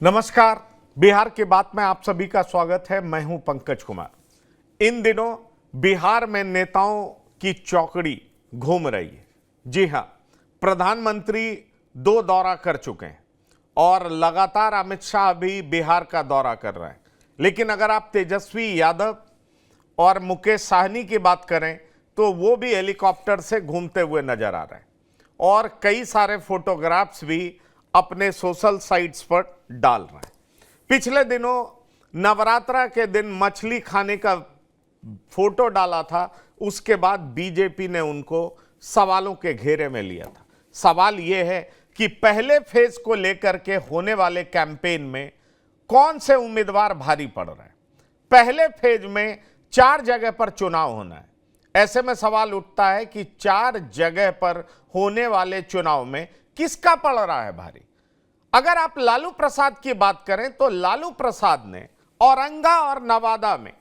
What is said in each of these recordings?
नमस्कार। बिहार की बात में आप सभी का स्वागत है। मैं हूं पंकज कुमार। इन दिनों बिहार में नेताओं की चौकड़ी घूम रही है। जी हां, प्रधानमंत्री 2 दौरा कर चुके हैं और लगातार अमित शाह भी बिहार का दौरा कर रहे हैं। लेकिन अगर आप तेजस्वी यादव और मुकेश साहनी की बात करें तो वो भी हेलीकॉप्टर से घूमते हुए नजर आ रहे हैं और कई सारे फोटोग्राफ्स भी अपने सोशल साइट्स पर डाल रहे हैं। पिछले दिनों नवरात्रा के दिन मछली खाने का फोटो डाला था, उसके बाद बीजेपी ने उनको सवालों के घेरे में लिया था। सवाल यह है कि पहले फेज को लेकर के होने वाले कैंपेन में कौन से उम्मीदवार भारी पड़ रहे हैं। पहले फेज में 4 जगह पर चुनाव होना है। ऐसे में सवाल उठता है कि 4 जगह पर होने वाले चुनाव में किसका पड़ रहा है भारी। अगर आप लालू प्रसाद की बात करें तो लालू प्रसाद ने औरंगा और नवादा में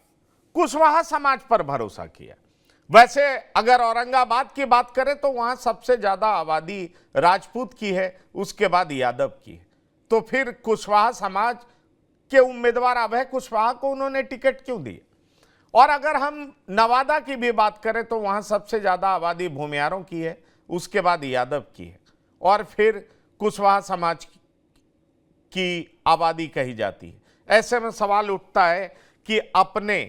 कुशवाहा समाज पर भरोसा किया। वैसे अगर औरंगाबाद की बात करें तो वहां सबसे ज्यादा आबादी राजपूत की है, उसके बाद यादव की है। तो फिर कुशवाहा समाज के उम्मीदवार अभय कुशवाहा को उन्होंने टिकट क्यों दिया। और अगर हम नवादा की भी बात करें तो वहां सबसे ज्यादा आबादी भूमियारों की है, उसके बाद यादव की है और फिर कुशवाहा समाज की आबादी कही जाती है। ऐसे में सवाल उठता है कि अपने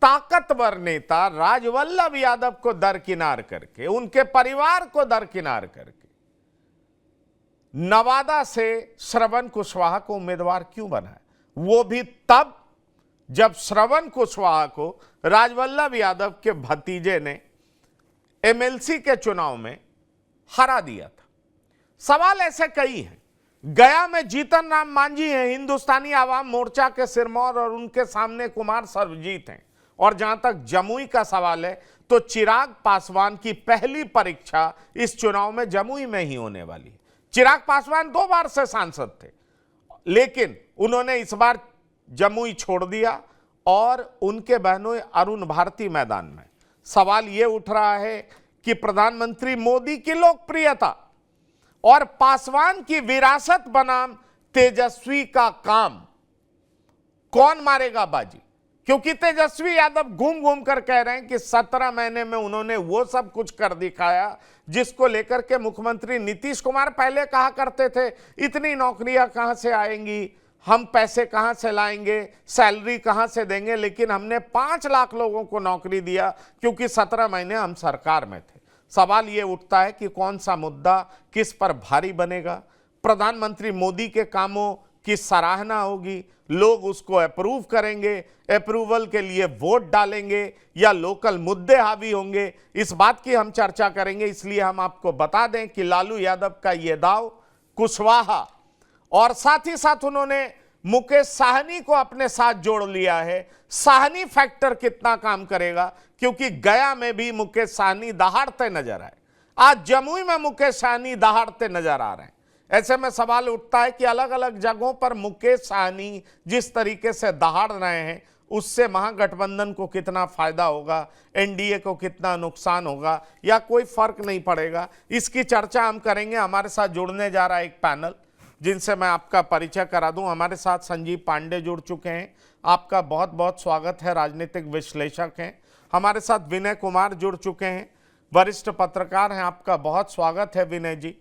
ताकतवर नेता राजवल्लभ यादव को दरकिनार करके, उनके परिवार को दरकिनार करके नवादा से श्रवण कुशवाहा को उम्मीदवार क्यों बनाए, वो भी तब जब श्रवण कुशवाहा को राजवल्लभ यादव के भतीजे ने एमएलसी के चुनाव में हरा दिया था। सवाल ऐसे कई हैं। गया में जीतन राम मांझी हैं, हिंदुस्तानी आवाम मोर्चा के सिरमौर, और उनके सामने कुमार सर्वजीत हैं। और जहां तक जमुई का सवाल है तो चिराग पासवान की पहली परीक्षा इस चुनाव में जमुई में ही होने वाली है। चिराग पासवान 2 बार से सांसद थे, लेकिन उन्होंने इस बार जमुई छोड़ दिया और उनके बहनोई अरुण भारती मैदान में। सवाल यह उठ रहा है कि प्रधानमंत्री मोदी की लोकप्रियता और पासवान की विरासत बनाम तेजस्वी का काम कौन मारेगा बाजी। क्योंकि तेजस्वी यादव घूम घूम कर कह रहे हैं कि 17 महीने में उन्होंने वो सब कुछ कर दिखाया जिसको लेकर के मुख्यमंत्री नीतीश कुमार पहले कहा करते थे इतनी नौकरियां कहां से आएंगी, हम पैसे कहां से लाएंगे, सैलरी कहां से देंगे। लेकिन हमने 5 लाख लोगों को नौकरी दिया क्योंकि 17 महीने हम सरकार में थे। सवाल यह उठता है कि कौन सा मुद्दा किस पर भारी बनेगा। प्रधानमंत्री मोदी के कामों की सराहना होगी, लोग उसको अप्रूव करेंगे, अप्रूवल के लिए वोट डालेंगे, या लोकल मुद्दे हावी होंगे, इस बात की हम चर्चा करेंगे। इसलिए हम आपको बता दें कि लालू यादव का यह दाव कुशवाहा और साथ ही साथ उन्होंने मुकेश साहनी को अपने साथ जोड़ लिया है। साहनी फैक्टर कितना काम करेगा, क्योंकि गया में भी मुकेश साहनी दहाड़ते नजर आए, आज जमुई में मुकेश साहनी दहाड़ते नजर आ रहे हैं। ऐसे में सवाल उठता है कि अलग अलग जगहों पर मुकेश साहनी जिस तरीके से दहाड़ रहे हैं उससे महागठबंधन को कितना फायदा होगा, एनडीए को कितना नुकसान होगा, या कोई फर्क नहीं पड़ेगा। इसकी चर्चा हम करेंगे। हमारे साथ जुड़ने जा रहा है एक पैनल जिनसे मैं आपका परिचय करा दूं। हमारे साथ संजीव पांडे जुड़ चुके हैं, आपका बहुत बहुत स्वागत है, राजनीतिक विश्लेषक हैं। हमारे साथ विनय कुमार जुड़ चुके हैं, वरिष्ठ पत्रकार हैं, आपका बहुत स्वागत है विनय जी।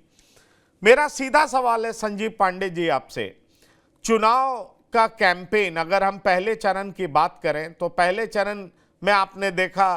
मेरा सीधा सवाल है संजीव पांडे जी आपसे, चुनाव का कैंपेन अगर हम पहले चरण की बात करें तो पहले चरण में आपने देखा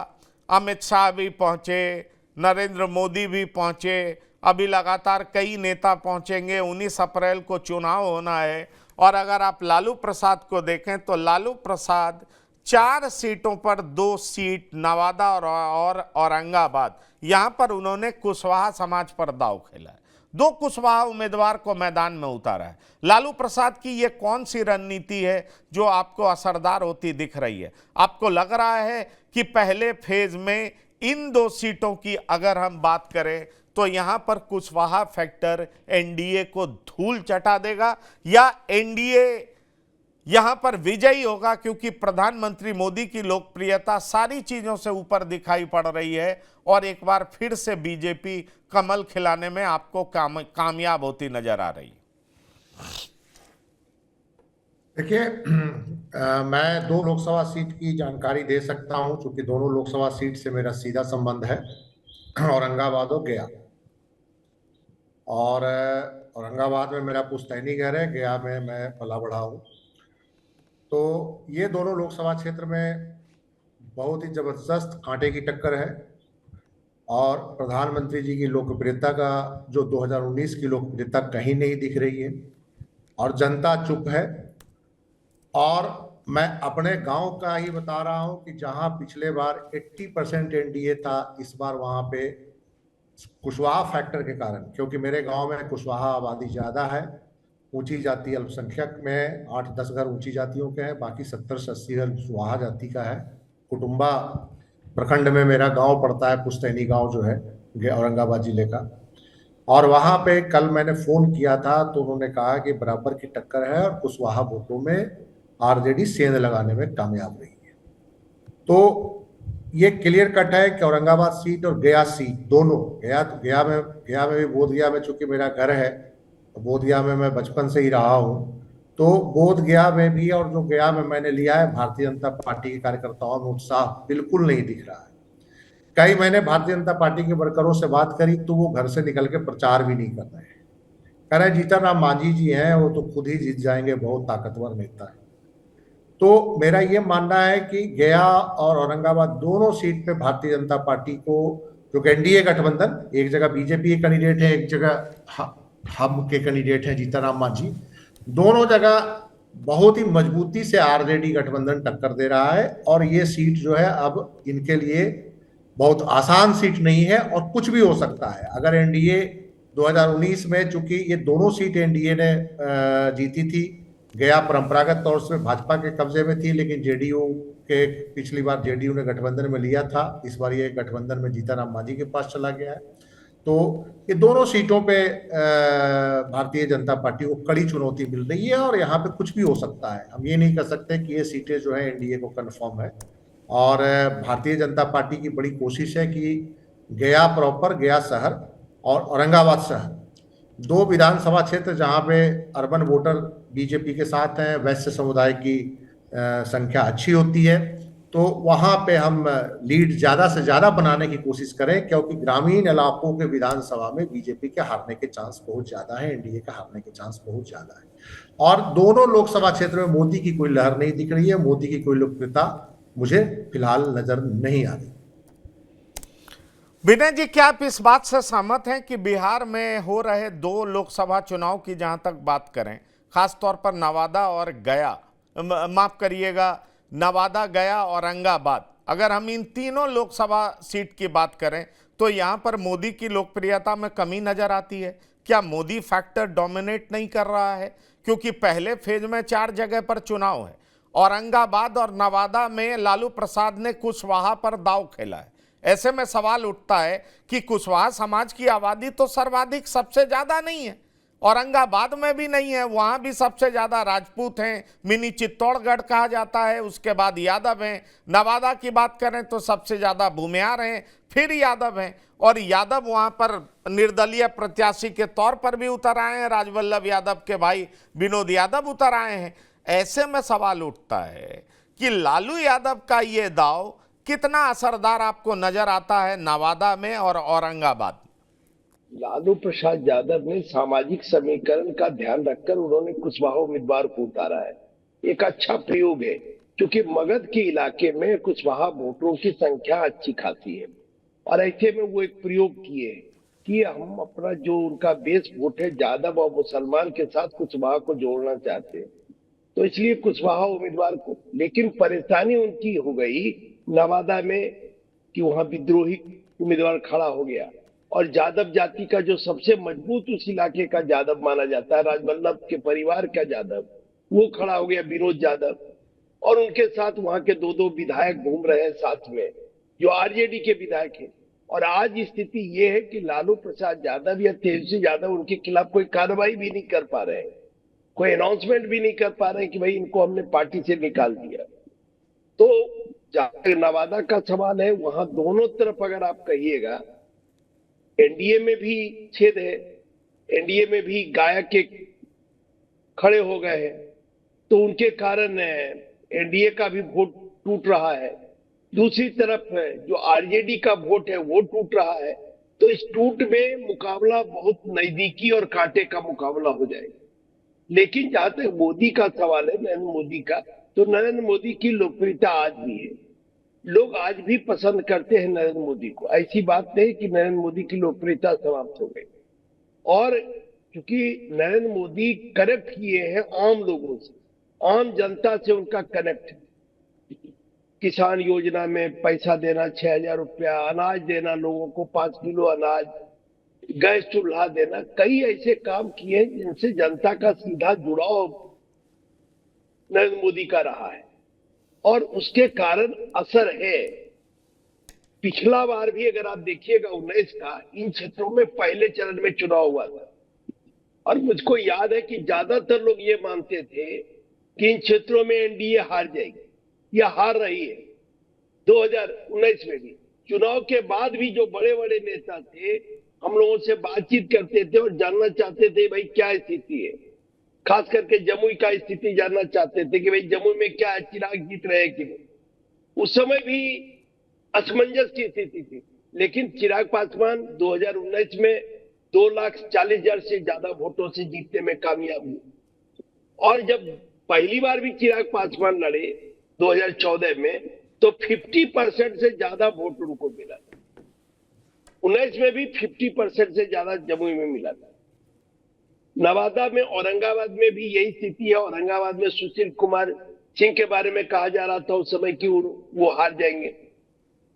अमित शाह भी पहुंचे, नरेंद्र मोदी भी पहुंचे, अभी लगातार कई नेता पहुंचेंगे। 19 अप्रैल को चुनाव होना है। और अगर आप लालू प्रसाद को देखें तो लालू प्रसाद 4 सीटों पर 2 सीट नवादा और औरंगाबाद, यहां पर उन्होंने कुशवाहा समाज पर दांव खेला है। 2 कुशवाहा उम्मीदवार को मैदान में उतारा है। लालू प्रसाद की यह कौन सी रणनीति है जो आपको असरदार होती दिख रही है। आपको लग रहा है कि पहले फेज में इन 2 सीटों की अगर हम बात करें तो यहां पर कुशवाहा फैक्टर एनडीए को धूल चटा देगा, या एनडीए यहां पर विजयी होगा, क्योंकि प्रधानमंत्री मोदी की लोकप्रियता सारी चीजों से ऊपर दिखाई पड़ रही है और एक बार फिर से बीजेपी कमल खिलाने में आपको कामयाब होती नजर आ रही है। देखिए, मैं दो लोकसभा सीट की जानकारी दे सकता हूं, क्योंकि दोनों लोकसभा सीट से मेरा सीधा संबंध है। औरंगाबाद और गया। और औरंगाबाद में मेरा पुश्तैनी घर है, गया में मैं पला बढ़ा हूँ। तो ये दोनों लोकसभा क्षेत्र में बहुत ही जबरदस्त कांटे की टक्कर है। और प्रधानमंत्री जी की लोकप्रियता का, जो 2019 की लोकप्रियता कहीं नहीं दिख रही है, और जनता चुप है। और मैं अपने गांव का ही बता रहा हूं कि जहां पिछले बार 80% एनडीए था, इस बार वहां पे कुशवाहा फैक्टर के कारण, क्योंकि मेरे गांव में कुशवाहा आबादी ज्यादा है, ऊंची जाति अल्पसंख्यक में 8-10 घर ऊंची जातियों के हैं, बाकी 70 से 80 घर कुशवाहा जाति का है। कुटुंबा प्रखंड में मेरा गांव पड़ता है, पुश्तैनी गांव जो है, औरंगाबाद जिले का। और वहां पे कल मैंने फोन किया था, तो उन्होंने कहा कि बराबर की टक्कर है और कुशवाहा वोटों में आरजेडी सेंध लगाने में कामयाब रही है। तो ये क्लियर कट है कि औरंगाबाद सीट और गया सीट दोनों, गया में भी, बोधगया में चूंकि मेरा घर है, बोधगया में मैं बचपन से ही रहा हूँ। तो बोधगया में भी, और जो गया में मैंने लिया है, भारतीय जनता पार्टी के कार्यकर्ताओं में उत्साह बिल्कुल नहीं दिख रहा है। कई मैंने भारतीय जनता पार्टी के वर्करों से बात करी, तो वो घर से निकल के प्रचार भी नहीं कर रहे हैं। कह रहे जीतन राम मांझी जी हैं, वो तो खुद ही जीत जाएंगे, बहुत ताकतवर नेता है। तो मेरा ये मानना है कि गया और औरंगाबाद दोनों सीट पे भारतीय जनता पार्टी को, जो एनडीए गठबंधन, एक जगह बीजेपी के कैंडिडेट है, एक जगह हम के कैंडिडेट है जीतन मांझी, दोनों जगह बहुत ही मजबूती से आरजेडी गठबंधन टक्कर दे रहा है। और ये सीट जो है अब इनके लिए बहुत आसान सीट नहीं है, और कुछ भी हो सकता है। अगर एनडीए 2019 में, चूंकि ये दोनों सीट एनडीए ने जीती थी, गया परंपरागत तौर से भाजपा के कब्जे में थी, लेकिन जेडीयू के, पिछली बार जेडीयू ने गठबंधन में लिया था, इस बार ये गठबंधन में जीतन राम मांझी के पास चला गया है। तो ये दोनों सीटों पे भारतीय जनता पार्टी को कड़ी चुनौती मिल रही है, और यहाँ पे कुछ भी हो सकता है। हम ये नहीं कर सकते कि ये सीटें जो है एनडीए को कंफर्म है। और भारतीय जनता पार्टी की बड़ी कोशिश है कि गया प्रॉपर, गया शहर और औरंगाबाद शहर, दो विधानसभा क्षेत्र जहां पे अर्बन वोटर बीजेपी के साथ हैं, वैश्य समुदाय की संख्या अच्छी होती है, तो वहां पे हम लीड ज्यादा से ज्यादा बनाने की कोशिश करें, क्योंकि ग्रामीण इलाकों के विधानसभा में बीजेपी के हारने के चांस बहुत ज्यादा है, एनडीए का हारने के चांस बहुत ज्यादा है। और दोनों लोकसभा क्षेत्र में मोदी की कोई लहर नहीं दिख रही है, मोदी की कोई लोकप्रियता मुझे फिलहाल नजर नहीं आ रही। विनय जी, क्या आप इस बात से सहमत हैं कि बिहार में हो रहे दो लोकसभा चुनाव की जहां तक बात करें, खासतौर पर नवादा और गया, माफ करिएगा, नवादा, गया, औरंगाबाद, अगर हम इन तीनों लोकसभा सीट की बात करें तो यहां पर मोदी की लोकप्रियता में कमी नजर आती है? क्या मोदी फैक्टर डोमिनेट नहीं कर रहा है? क्योंकि पहले फेज में 4 जगह पर चुनाव है। औरंगाबाद और नवादा में लालू प्रसाद ने कुशवाहा पर दांव खेला है। ऐसे में सवाल उठता है कि कुशवाहा समाज की आबादी तो सर्वाधिक, सबसे ज्यादा नहीं है, औरंगाबाद में भी नहीं है, वहां भी सबसे ज्यादा राजपूत हैं, मिनी चित्तौड़गढ़ कहा जाता है, उसके बाद यादव हैं। नवादा की बात करें तो सबसे ज्यादा भूमिहार हैं, फिर यादव हैं, और यादव वहां पर निर्दलीय प्रत्याशी के तौर पर भी उतर आए हैं, राजवल्लभ यादव के भाई विनोद यादव उतर आए हैं। ऐसे में सवाल उठता है कि लालू यादव का ये दाव कितना असरदार आपको नजर आता है नवादा में और औरंगाबाद? लालू प्रसाद यादव ने सामाजिक समीकरण का ध्यान रखकर उन्होंने कुशवाहा उम्मीदवार को उतारा है। एक अच्छा प्रयोग है, क्योंकि मगध के इलाके में कुशवाहा वोटरों की संख्या अच्छी खासी है। और ऐसे में वो एक प्रयोग किए कि हम अपना जो उनका बेस वोट है यादव और मुसलमान के साथ कुशवाहा को जोड़ना चाहते हैं, तो इसलिए कुशवाहा उम्मीदवार को। लेकिन परेशानी उनकी हो गई नवादा में कि वहां विद्रोही उम्मीदवार खड़ा हो गया, और यादव जाति का जो सबसे मजबूत उस इलाके का यादव माना जाता है, राजवल्लभ के परिवार का यादव, वो खड़ा हो गया, विनोद यादव। और उनके साथ वहां के दो दो विधायक घूम रहे हैं साथ में, जो आरजेडी के विधायक हैं। और आज स्थिति ये है कि लालू प्रसाद यादव या तेजस्वी यादव उनके खिलाफ कोई कार्रवाई भी नहीं कर पा रहे हैं, कोई अनाउंसमेंट भी नहीं कर पा रहे हैं कि भाई इनको हमने पार्टी से निकाल दिया। तो जहां नवादा का सवाल है, वहां दोनों तरफ अगर आप कहिएगा, एनडीए में भी छेद है, एनडीए में भी गायक के खड़े हो गए हैं, तो उनके कारण एनडीए का भी वोट टूट रहा है। दूसरी तरफ जो आरजेडी का वोट है वो टूट रहा है। तो इस टूट में मुकाबला बहुत नजदीकी और कांटे का मुकाबला हो जाएगा। लेकिन जहां तक मोदी का सवाल है, नरेंद्र मोदी का, तो नरेंद्र मोदी की लोकप्रियता आज भी है। लोग आज भी पसंद करते हैं नरेंद्र मोदी को। ऐसी बात नहीं कि नरेंद्र मोदी की लोकप्रियता समाप्त हो गई। और क्योंकि नरेंद्र मोदी कनेक्ट किए हैं आम लोगों से, आम जनता से उनका कनेक्ट। किसान योजना में पैसा देना 6,000 रुपया, अनाज देना लोगों को 5 किलो अनाज, गैस चूल्हा देना, कई ऐसे काम किए हैं जिनसे जनता का सीधा जुड़ाव नरेंद्र मोदी का रहा है और उसके कारण असर है। पिछला बार भी अगर आप देखिएगा 19 का, इन क्षेत्रों में पहले चरण में चुनाव हुआ था और मुझको याद है कि ज्यादातर लोग ये मानते थे कि इन क्षेत्रों में एनडीए हार जाएगी या हार रही है। 2019 में भी चुनाव के बाद भी जो बड़े बड़े नेता थे, हम लोगों से बातचीत करते थे और जानना चाहते थे भाई क्या स्थिति है। खास करके जमुई का स्थिति जानना चाहते थे कि भाई जमुई में क्या है, चिराग जीत रहे हैं कि नहीं। उस समय भी असमंजस की स्थिति थी, लेकिन चिराग पासवान 2019 में 2,40,000 से ज्यादा वोटों से जीतने में कामयाब हुए। और जब पहली बार भी चिराग पासवान लड़े 2014 में, तो 50% से ज्यादा वोट उनको मिला था। 19 में भी 50% से ज्यादा जमुई में मिला था। नवादा में, औरंगाबाद में भी यही स्थिति है। औरंगाबाद में सुशील कुमार सिंह के बारे में कहा जा रहा था उस समय कि वो हार जाएंगे,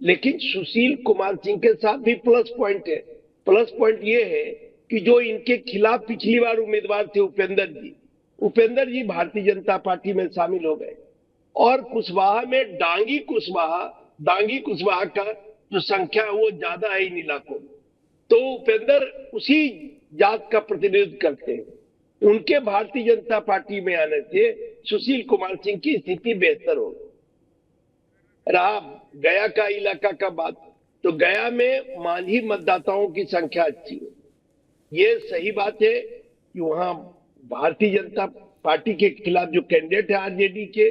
लेकिन सुशील कुमार सिंह के साथ भी प्लस पॉइंट है। प्लस पॉइंट ये है कि जो इनके खिलाफ पिछली बार उम्मीदवार थे उपेंद्र जी भारतीय जनता पार्टी में शामिल हो गए और कुशवाहा में डांगी कुशवाहा का जो संख्या है वो ज्यादा है इन इलाकों में, तो उपेंद्र उसी जात का प्रतिनिधित्व करते हैं। उनके भारतीय जनता पार्टी में आने से सुशील कुमार सिंह की स्थिति बेहतर होगी। रहा गया का इलाका का बात, तो गया में मांझी मतदाताओं की संख्या अच्छी है। ये सही बात है कि वहां भारतीय जनता पार्टी के खिलाफ जो कैंडिडेट है आरजेडी के,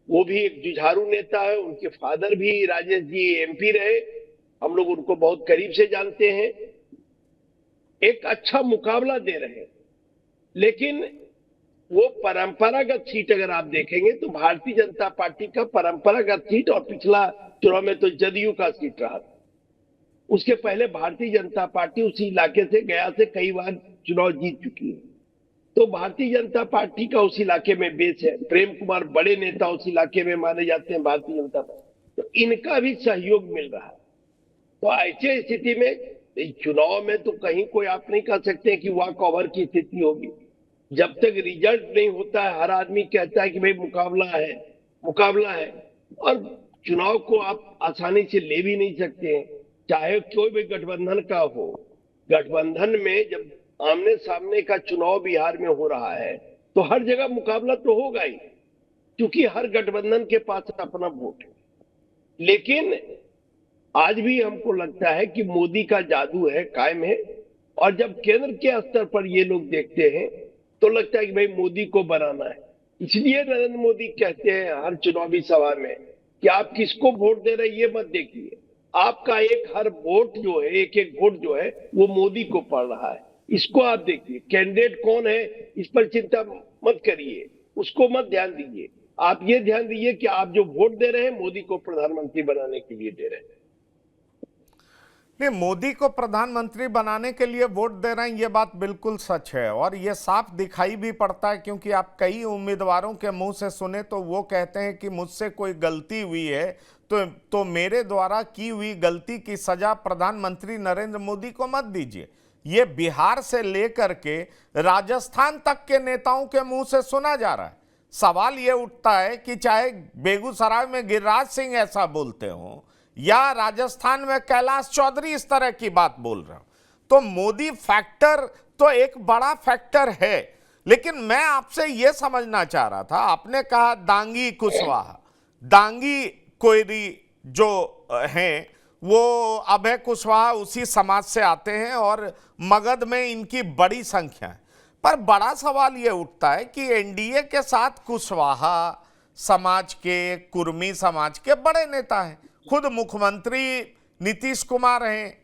वो भी एक जुझारू नेता है। उनके फादर भी राजेश जी एमपी रहे, हम लोग उनको बहुत करीब से जानते हैं। एक अच्छा मुकाबला दे रहे हैं, लेकिन वो परंपरागत सीट अगर आप देखेंगे तो भारतीय जनता पार्टी का परंपरागत सीट, और पिछला चुनाव में तो जदयू का सीट रहा था। उसके पहले भारतीय जनता पार्टी उसी इलाके से, गया से कई बार चुनाव जीत चुकी है। तो भारतीय जनता पार्टी का उस इलाके में बेस है। प्रेम कुमार बड़े नेता उस इलाके में माने जाते हैं भारतीय जनता पार्टी, तो इनका भी सहयोग मिल रहा है। तो ऐसे स्थिति में चुनाव में तो कहीं कोई आप नहीं कह सकते कि वॉक ओवर की स्थिति होगी। जब तक रिजल्ट नहीं होता है, हर आदमी कहता है कि भाई मुकाबला है, और चुनाव को आप आसानी से ले भी नहीं सकते हैं, चाहे कोई भी गठबंधन का हो। गठबंधन में जब आमने सामने का चुनाव बिहार में हो रहा है तो हर जगह मुकाबला तो होगा ही, क्योंकि हर गठबंधन के पास अपना वोट है। लेकिन आज भी हमको लगता है कि मोदी का जादू है, कायम है। और जब केंद्र के स्तर पर ये लोग देखते हैं तो लगता है कि भाई मोदी को बनाना है। इसलिए नरेंद्र मोदी कहते हैं हर चुनावी सभा में कि आप किसको वोट दे रहे हैं ये मत देखिए, आपका हर वोट जो है, एक वोट जो है वो मोदी को पड़ रहा है, इसको आप देखिए। कैंडिडेट कौन है इस पर चिंता मत करिए, उसको मत ध्यान दीजिए। आप ये ध्यान दीजिए कि आप जो वोट दे रहे हैं मोदी को प्रधानमंत्री बनाने के लिए दे रहे हैं। नहीं, मोदी को प्रधानमंत्री बनाने के लिए वोट दे रहे हैं, ये बात बिल्कुल सच है और ये साफ दिखाई भी पड़ता है, क्योंकि आप कई उम्मीदवारों के मुंह से सुने तो वो कहते हैं कि मुझसे कोई गलती हुई है तो मेरे द्वारा की हुई गलती की सजा प्रधानमंत्री नरेंद्र मोदी को मत दीजिए। ये बिहार से लेकर के राजस्थान तक के नेताओं के मुंह से सुना जा रहा है। सवाल ये उठता है कि चाहे बेगूसराय में गिरिराज सिंह ऐसा बोलते हों या राजस्थान में कैलाश चौधरी इस तरह की बात बोल रहे हो, तो मोदी फैक्टर तो एक बड़ा फैक्टर है। लेकिन मैं आपसे यह समझना चाह रहा था, आपने कहा दांगी कुशवाहा, दांगी कोयरी जो हैं वो अभय कुशवाहा उसी समाज से आते हैं और मगध में इनकी बड़ी संख्या है। पर बड़ा सवाल ये उठता है कि एनडीए के साथ कुशवाहा समाज के, कुर्मी समाज के बड़े नेता हैं। खुद मुख्यमंत्री नीतीश कुमार हैं,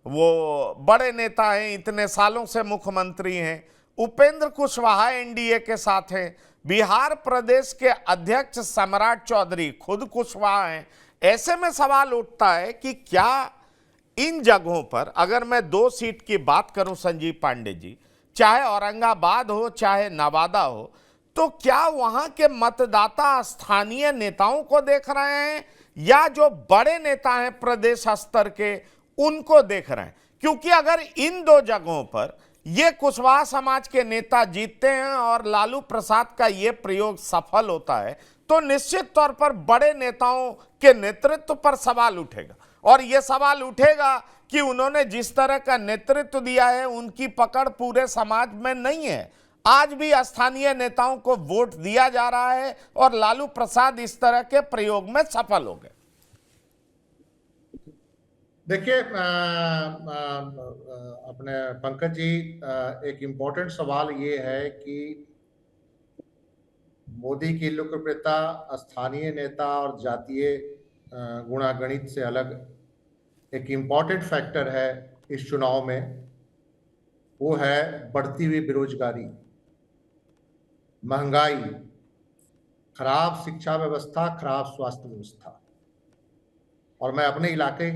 वो बड़े नेता हैं, इतने सालों से मुख्यमंत्री हैं। उपेंद्र कुशवाहा एनडीए के साथ हैं। बिहार प्रदेश के अध्यक्ष सम्राट चौधरी खुद कुशवाहा हैं। ऐसे में सवाल उठता है कि क्या इन जगहों पर, अगर मैं 2 सीट की बात करूं संजीव पांडे जी, चाहे औरंगाबाद हो चाहे नवादा हो, तो क्या वहां के मतदाता स्थानीय नेताओं को देख रहे हैं या जो बड़े नेता हैं प्रदेश स्तर के उनको देख रहे हैं? क्योंकि अगर इन 2 जगहों पर ये कुशवाहा समाज के नेता जीतते हैं और लालू प्रसाद का ये प्रयोग सफल होता है, तो निश्चित तौर पर बड़े नेताओं के नेतृत्व पर सवाल उठेगा। और यह सवाल उठेगा कि उन्होंने जिस तरह का नेतृत्व दिया है उनकी पकड़ पूरे समाज में नहीं है। आज भी स्थानीय नेताओं को वोट दिया जा रहा है और लालू प्रसाद इस तरह के प्रयोग में सफल हो गए। देखिए, अपने पंकज जी, एक इम्पोर्टेंट सवाल ये है कि मोदी की लोकप्रियता स्थानीय नेता और जातीय गुणागणित से अलग एक इम्पॉर्टेंट फैक्टर है इस चुनाव में। वो है बढ़ती हुई बेरोजगारी, महंगाई, खराब शिक्षा व्यवस्था, खराब स्वास्थ्य व्यवस्था। और मैं अपने इलाके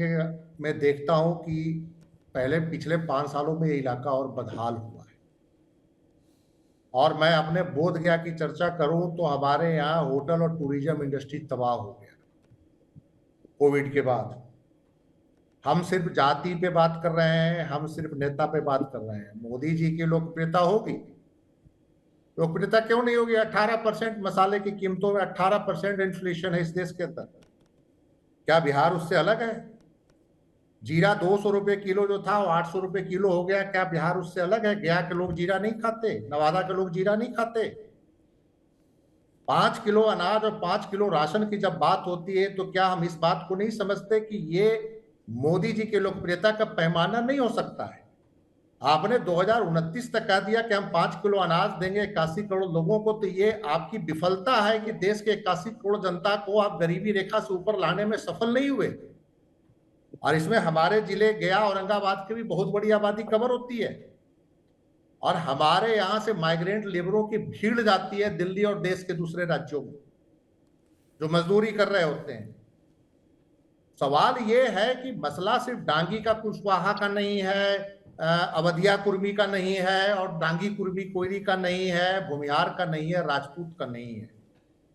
में देखता हूं कि पिछले 5 सालों में ये इलाका और बदहाल हुआ है। और मैं अपने बोध गया की चर्चा करूं तो हमारे यहाँ होटल और टूरिज्म इंडस्ट्री तबाह हो गया कोविड के बाद। हम सिर्फ जाति पे बात कर रहे हैं, हम सिर्फ नेता पे बात कर रहे हैं। मोदी जी की लोकप्रियता होगी, लोकप्रियता क्यों नहीं होगी? 18% मसाले की कीमतों में 18% इन्फ्लेशन है इस देश के अंदर। क्या बिहार उससे अलग है? जीरा 200 रुपए किलो जो था वो 800 रुपए किलो हो गया। क्या बिहार उससे अलग है? गया के लोग जीरा नहीं खाते, नवादा के लोग जीरा नहीं खाते। 5 किलो अनाज और 5 किलो राशन की जब बात होती है तो क्या हम इस बात को नहीं समझते कि ये मोदी जी की लोकप्रियता का पैमाना नहीं हो सकता है? आपने 2029 तक कह दिया कि हम 5 किलो अनाज देंगे 81 करोड़ लोगों को, तो ये आपकी विफलता है कि देश के 81 करोड़ जनता को आप गरीबी रेखा से ऊपर लाने में सफल नहीं हुए। और इसमें हमारे जिले गया, औरंगाबाद की भी बहुत बड़ी आबादी कवर होती है। और हमारे यहाँ से माइग्रेंट लेबरों की भीड़ जाती है दिल्ली और देश के दूसरे राज्यों में, जो मजदूरी कर रहे होते हैं। सवाल ये है कि मसला सिर्फ डांगी का कुशवाहा का नहीं है, अवधिया कुर्मी का नहीं है, और डांगी कुर्मी कोयरी का नहीं है, भूमिहार का नहीं है, राजपूत का नहीं है।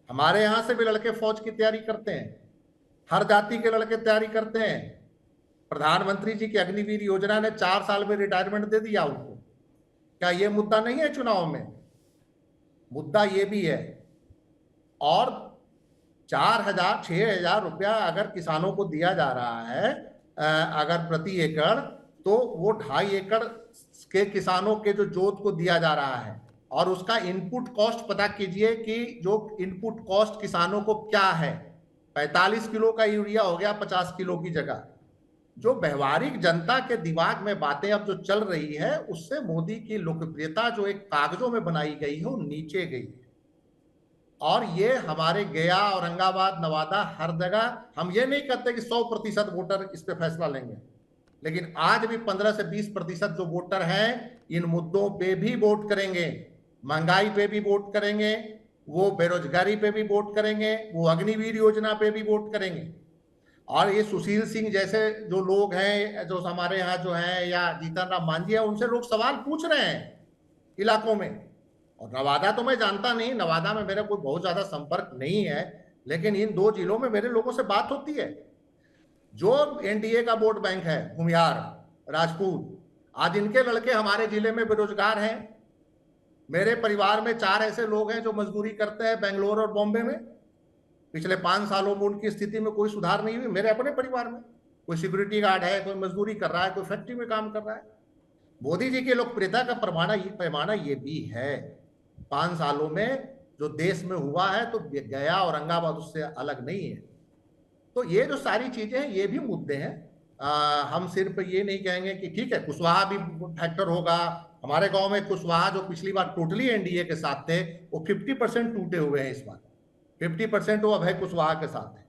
हमारे यहाँ से भी लड़के फौज की तैयारी करते हैं, हर जाति के लड़के तैयारी करते हैं। प्रधानमंत्री जी की अग्निवीर योजना ने 4 साल में रिटायरमेंट दे दिया उनको। क्या ये मुद्दा नहीं है चुनाव में? मुद्दा ये भी है। और 4,000 6,000 रुपया अगर किसानों को दिया जा रहा है अगर प्रति एकड़, तो वो 2.5 एकड़ के किसानों के जो जोत को दिया जा रहा है, और उसका इनपुट कॉस्ट पता कीजिए कि जो इनपुट कॉस्ट किसानों को क्या है। 45 किलो का यूरिया हो गया 50 किलो की जगह। जो व्यवहारिक जनता के दिमाग में बातें अब जो चल रही है, उससे मोदी की लोकप्रियता जो एक कागजों में बनाई गई है वो नीचे गई है। और ये हमारे गया, औरंगाबाद, नवादा, हर जगह हम ये नहीं कहते कि 100% वोटर इस पे फैसला लेंगे, लेकिन आज भी 15 से 20% जो वोटर हैं इन मुद्दों पे भी वोट करेंगे। महंगाई पे भी वोट करेंगे, वो बेरोजगारी पे भी वोट करेंगे, वो अग्निवीर योजना पे भी वोट करेंगे। और ये सुशील सिंह जैसे जो लोग हैं, जो हमारे यहाँ जो हैं, या जीतन राम मांझी है, उनसे लोग सवाल पूछ रहे हैं इलाकों में। और नवादा तो मैं जानता नहीं, नवादा में मेरा कोई बहुत ज्यादा संपर्क नहीं है, लेकिन इन 2 जिलों में मेरे लोगों से बात होती है। जो एनडीए का वोट बैंक है, भूमिहार, राजपूत, आज इनके लड़के हमारे जिले में बेरोजगार हैं। मेरे परिवार में 4 ऐसे लोग हैं जो मजदूरी करते हैं बेंगलोर और बॉम्बे में। पिछले 5 सालों में उनकी स्थिति में कोई सुधार नहीं हुई। मेरे अपने परिवार में कोई सिक्योरिटी गार्ड है, कोई मजदूरी कर रहा है, कोई फैक्ट्री में काम कर रहा है। मोदी जी की लोकप्रियता का पैमाना ये भी है। 5 सालों में जो देश में हुआ है, तो गया, औरंगाबाद उससे अलग नहीं है। तो ये जो सारी चीजें हैं ये भी मुद्दे हैं। हम सिर्फ ये नहीं कहेंगे कि ठीक है कुशवाहा भी फैक्टर होगा, हमारे गांव में कुशवाहा जो पिछली बार टोटली एनडीए के साथ थे, वो 50% टूटे हुए हैं इस बार। 50% वो अभय कुशवाहा के साथ है,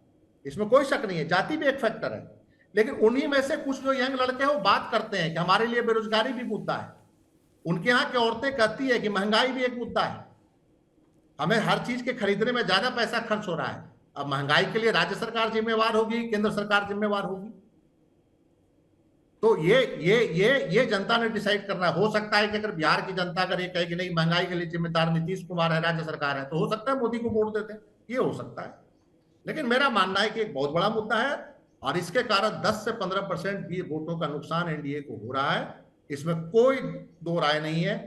इसमें कोई शक नहीं है। जाति भी एक फैक्टर है, लेकिन उन्हीं में से कुछ जो यंग लड़के हैं वो बात करते हैं कि हमारे लिए बेरोजगारी भी मुद्दा है। उनके यहाँ की औरतें कहती है कि महंगाई भी एक मुद्दा है, हमें हर चीज के खरीदने में ज्यादा पैसा खर्च हो रहा है। अब महंगाई के लिए राज्य सरकार जिम्मेवार होगी, केंद्र सरकार जिम्मेवार होगी। तो ये जनता ने डिसाइड करना है। हो सकता है कि अगर बिहार की जनता अगर ये कहे कि नहीं महंगाई के लिए जिम्मेदार नीतीश कुमार है, राज्य सरकार है, तो हो सकता है मोदी को वोट देते हैं, ये हो सकता है। लेकिन मेरा मानना है कि एक बहुत बड़ा मुद्दा है और इसके कारण 10 से 15% भी वोटों का नुकसान एनडीए को हो रहा है, इसमें कोई दो राय नहीं है।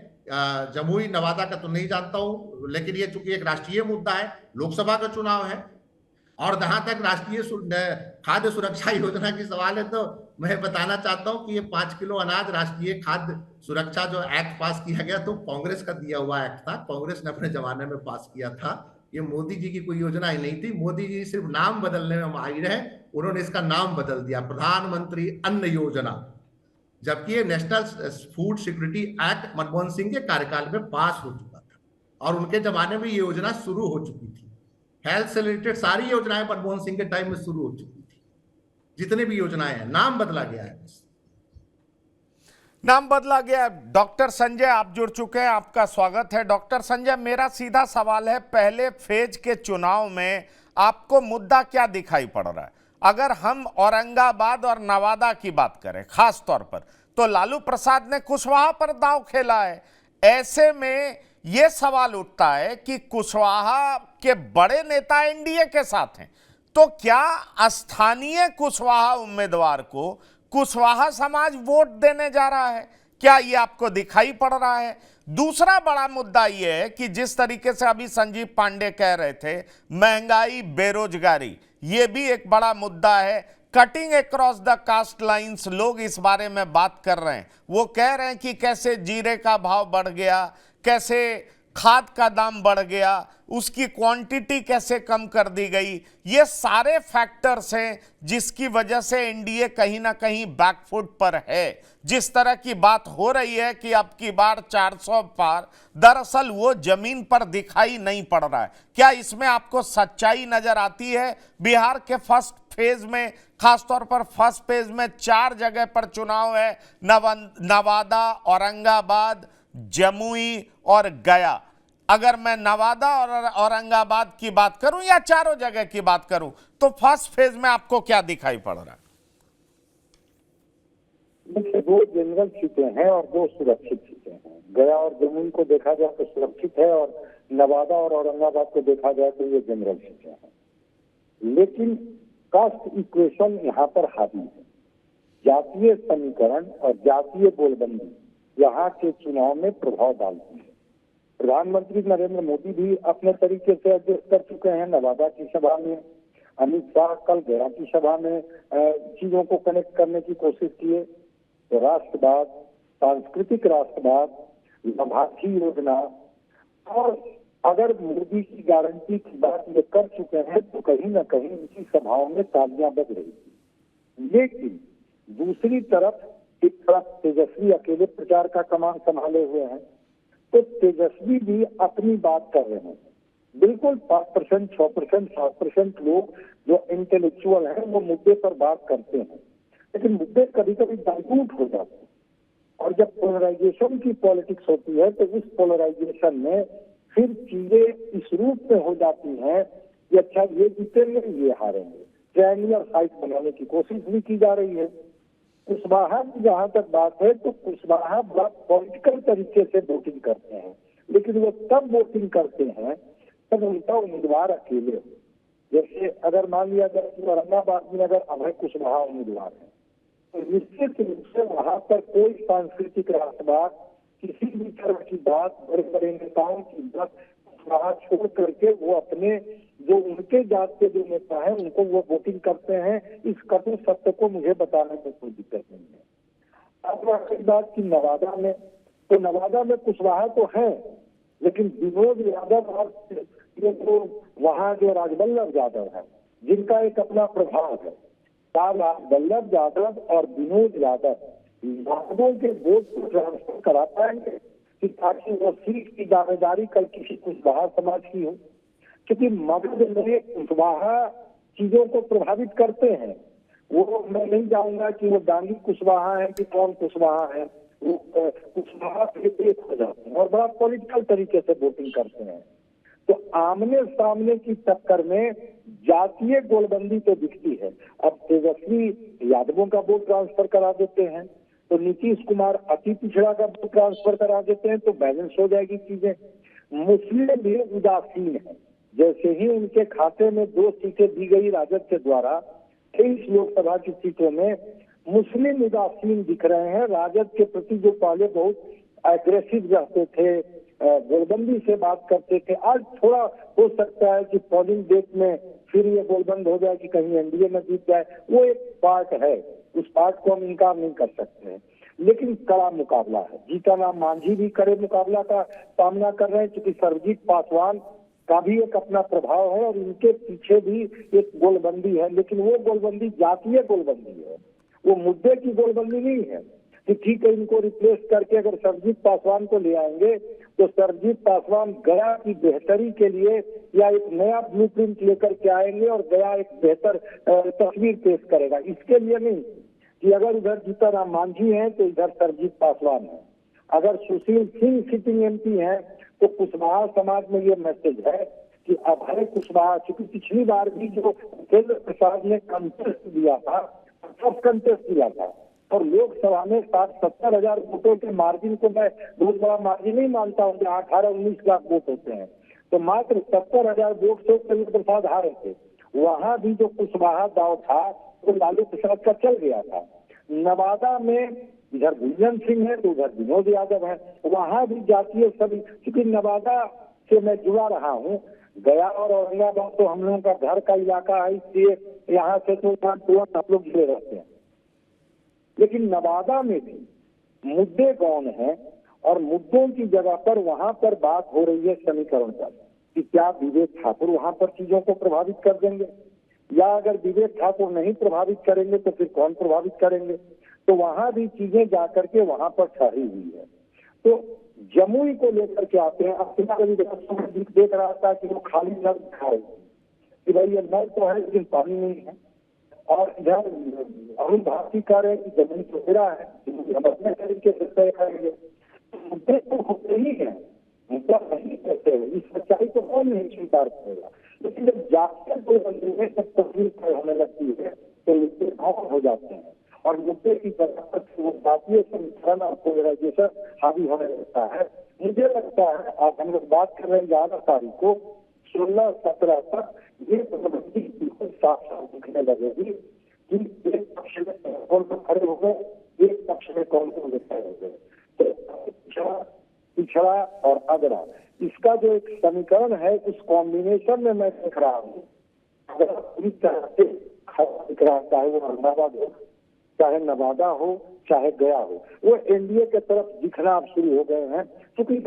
जमुई नवादा का तो नहीं जानता हूं, लेकिन ये चूंकि एक राष्ट्रीय मुद्दा है, लोकसभा का चुनाव है, और जहां तक राष्ट्रीय खाद्य सुरक्षा योजना की सवाल है, तो मैं बताना चाहता हूं कि ये 5 किलो अनाज राष्ट्रीय खाद्य सुरक्षा जो एक्ट पास किया गया, तो कांग्रेस का दिया हुआ एक्ट था, कांग्रेस ने अपने जमाने में पास किया था। ये मोदी जी की कोई योजना ही नहीं थी, मोदी जी सिर्फ नाम बदलने में माहिर है, उन्होंने इसका नाम बदल दिया प्रधानमंत्री अन्न योजना, जबकि ये national food security act Manmohan Singh के कार्यकाल में पास हो चुका था और उनके जमाने में ये योजना शुरू हो चुकी थी। हेल्थ से रिलेटेड सारी योजनाएं मनमोहन सिंह के टाइम में शुरू हो चुकी थी, जितनी भी योजनाएं हैं, नाम बदला गया है बस। नाम बदला गया। डॉक्टर संजय आप जुड़ चुके हैं, आपका स्वागत है। डॉक्टर संजय, मेरा सीधा सवाल है, पहले फेज के चुनाव में आपको मुद्दा क्या दिखाई पड़ रहा है? अगर हम औरंगाबाद और नवादा की बात करें खास तौर पर, तो लालू प्रसाद ने कुशवाहा पर दांव खेला है। ऐसे में यह सवाल उठता है कि कुशवाहा के बड़े नेता एनडीए के साथ हैं, तो क्या स्थानीय कुशवाहा उम्मीदवार को कुशवाहा समाज वोट देने जा रहा है? क्या यह आपको दिखाई पड़ रहा है? दूसरा बड़ा मुद्दा यह है कि जिस तरीके से अभी संजीव पांडे कह रहे थे, महंगाई, बेरोजगारी, यह भी एक बड़ा मुद्दा है। Cutting across the caste lines लोग इस बारे में बात कर रहे हैं। वो कह रहे हैं कि कैसे जीरे का भाव बढ़ गया, कैसे खाद का दाम बढ़ गया, उसकी क्वांटिटी कैसे कम कर दी गई। ये सारे फैक्टर्स हैं जिसकी वजह से एनडीए कहीं ना कहीं बैकफुट पर है। जिस तरह की बात हो रही है कि अब की बार 400 पार, दरअसल वो जमीन पर दिखाई नहीं पड़ रहा है। क्या इसमें आपको सच्चाई नजर आती है? बिहार के फर्स्ट फेज में, खासतौर पर फर्स्ट फेज में 4 जगह पर चुनाव है, नवादा, औरंगाबाद, जमुई और गया। अगर मैं नवादा और औरंगाबाद की बात करूं या चारों जगह की बात करूं, तो फर्स्ट फेज में आपको क्या दिखाई पड़ रहा है? देखिए, 2 जनरल सीटें हैं और 2 सुरक्षित सीटें हैं। गया और जमुई को देखा जाए तो सुरक्षित है, और नवादा और औरंगाबाद को देखा जाए तो ये जनरल सीटें हैं। लेकिन कास्ट इक्वेशन यहाँ पर हावी है। जातीय समीकरण और जातीय बोलबंदी यहाँ के चुनाव में प्रभाव डालती है। प्रधानमंत्री नरेंद्र मोदी भी अपने तरीके से एडजस्ट कर चुके हैं। नवादा की सभा में अमित शाह कल गया की सभा में चीजों को कनेक्ट करने की कोशिश किए। तो राष्ट्रवाद, सांस्कृतिक राष्ट्रवाद, लाभार्थी योजना, और अगर मोदी की गारंटी की बात ये कर चुके हैं तो कहीं ना कहीं उनकी सभाओं में तालियां बज रही थी। लेकिन दूसरी तरफ एक तरफ तेजस्वी अकेले प्रचार का कमान संभाले हुए हैं, तो तेजस्वी भी अपनी बात कर रहे हैं। बिल्कुल 5%, 6%, 7% लोग जो इंटेलेक्चुअल हैं वो मुद्दे पर बात करते हैं, लेकिन मुद्दे कभी कभी डाइल्यूट हो जाते हैं। और जब पोलराइजेशन की पॉलिटिक्स होती है तो उस पोलराइजेशन में फिर चीजें इस रूप में हो जाती हैं कि अच्छा ये जीतेंगे, ये हारेंगे। ट्रायंगुलर फाइट बनाने की कोशिश भी की जा रही है। कुशवाहा की जहां तक बात है तो कुशवाहा बहुत पॉलिटिकल तरीके से वोटिंग करते हैं, लेकिन वो तब वोटिंग करते हैं तब उनका उम्मीदवार अकेले हो। जैसे अगर मान लिया जाए कि औरंगाबाद में अगर अभय कुशवाहा उम्मीदवार है तो निश्चित रूप से वहां पर कोई सांस्कृतिक राष्ट्रवाद, किसी भी तरह की बात, बड़े बड़े नेताओं की बात कुशवाहा छोड़ करके वो अपने जो उनके जात के जो नेता हैं उनको वो वोटिंग करते हैं। इस कटु सत्य को मुझे बताने में कोई दिक्कत नहीं है। अब रही बात की नवादा में, तो नवादा में कुशवाहा तो है, लेकिन विनोद यादव और ये जो वहाँ जो राजवल्लभ यादव है जिनका एक अपना प्रभाव है, राजवल्लभ यादव और विनोद यादव यादवों के वोट को ट्रांसफर करा पाएंगे कि ताकि वो सीट की दावेदारी कल किसी कुशवाहा समाज की हो, क्योंकि मगध में कुशवाहा चीजों को प्रभावित करते हैं। वो मैं नहीं जाऊंगा कि वो डांगी कुशवाहा है कि कौन कुशवाहा है, वो कुशवाहा एक हो जाते हैं और बड़ा पॉलिटिकल तरीके से वोटिंग करते हैं। तो आमने सामने की टक्कर में जातीय गोलबंदी तो दिखती है। अब तेजस्वी यादवों का वोट ट्रांसफर करा देते हैं तो नीतीश कुमार अति पिछड़ा का वोट ट्रांसफर करा देते हैं तो बैलेंस हो जाएगी चीजें। मुस्लिम भी उदासीन है, जैसे ही उनके खाते में 2 सीटें दी गई राजद के द्वारा 23 लोकसभा की सीटों में मुस्लिम उदासीन दिख रहे हैं। राजद के प्रति जो पहले बहुत एग्रेसिव रहते थे, गोलबंदी से बात करते थे, आज थोड़ा हो सकता है कि पोलिंग डेट में फिर ये गोलबंद हो जाए कि कहीं एनडीए में जीत जाए। वो एक पार्ट है, उस पार्ट को हम इनकार नहीं कर सकते हैं, लेकिन कड़ा मुकाबला है। जीतनराम मांझी भी कड़े मुकाबला का सामना कर रहे हैं क्योंकि सर्वजीत पासवान का भी एक अपना प्रभाव है और इनके पीछे भी एक गोलबंदी है, लेकिन वो गोलबंदी जातीय गोलबंदी है, वो मुद्दे की गोलबंदी नहीं है कि ठीक है इनको रिप्लेस करके अगर सर्वजीत पासवान को ले आएंगे तो सर्वजीत पासवान गया की बेहतरी के लिए या एक नया ब्लूप्रिंट लेकर के आएंगे और गया एक बेहतर तस्वीर पेश करेगा। इसके लिए नहीं कि अगर उधर जीतनराम मांझी है तो इधर सर्वजीत पासवान है, अगर सुशील सिंह सिटिंग एमपी है तो कुशवाहा समाज में ये मैसेज है कि अभय कुशवाहा, क्योंकि पिछली बार भी जो उपेंद्र प्रसाद ने कंटेस्ट दिया था, सब कंटेस्ट दिया था और लोकसभा में 60-70 हजार वोटों के मार्जिन को मैं बहुत बड़ा मार्जिन नहीं मानता हूँ, 18-19 लाख वोट होते हैं, तो मात्र 70 हजार वोट से उपेंद्र प्रसाद हारे थे। वहां भी जो कुशवाहा दाव था वो लालू प्रसाद का चल गया था। नवादा में इधर गुंजन सिंह है तो उधर विनोद यादव है, वहां भी जातीय सभी, क्योंकि नवादा से मैं जुड़ा रहा हूँ, गया और औरंगाबाद तो हम लोगों का घर का इलाका है, इसलिए यहाँ से तो तुरंत हम लोग जुड़े रहते हैं। लेकिन नवादा में भी मुद्दे कौन है और मुद्दों की जगह पर वहां पर बात हो रही है समीकरण पर कि क्या विवेक ठाकुर वहां पर चीजों को प्रभावित कर देंगे, या अगर विवेक ठाकुर नहीं प्रभावित करेंगे तो फिर कौन प्रभावित करेंगे। तो वहां भी चीजें जाकर के वहां पर ठहरी हुई है। तो जमुई को लेकर के आते हैं। अब देख रहा था कि वो खाली नल दिखाए कि भाई ये नल तो है लेकिन पानी नहीं है, और इधर अरुण भारती कह रहे हैं कि जमीन तो मेरा है, हम अपने तरीके से तय करेंगे। मुद्दे तो होते ही है, मुद्दा नहीं कहते हैं, इस सच्चाई को कौन नहीं स्वीकार करेगा। लेकिन जब जाकर कोई बंदे में सब तस्वीर तय होने लगती है तो मुद्दे भाव हो जाते हैं और मुद्दे की जगह पर वो जातीय संगठन और पोलराइजेशन हावी होने लगता है। मुझे लगता है आज हम लोग बात कर रहे हैं 11 तारीख को, 16-17 तक ये प्रबंधी बिल्कुल साफ साफ दिखने लगेगी कि एक पक्ष में कौन को खड़े हो गए, एक पक्ष में कौन को खड़े हो गए। तो पिछड़ा और अगड़ा, इसका जो एक समीकरण है उस कॉम्बिनेशन में मैं देख रहा हूँ, अगर पूरी तरह से दिख रहा, चाहे वो औरंगाबाद हो, चाहे नवादा हो, चाहे गया हो, वो एनडीए के तरफ दिखना अब शुरू हो गए हैं। क्योंकि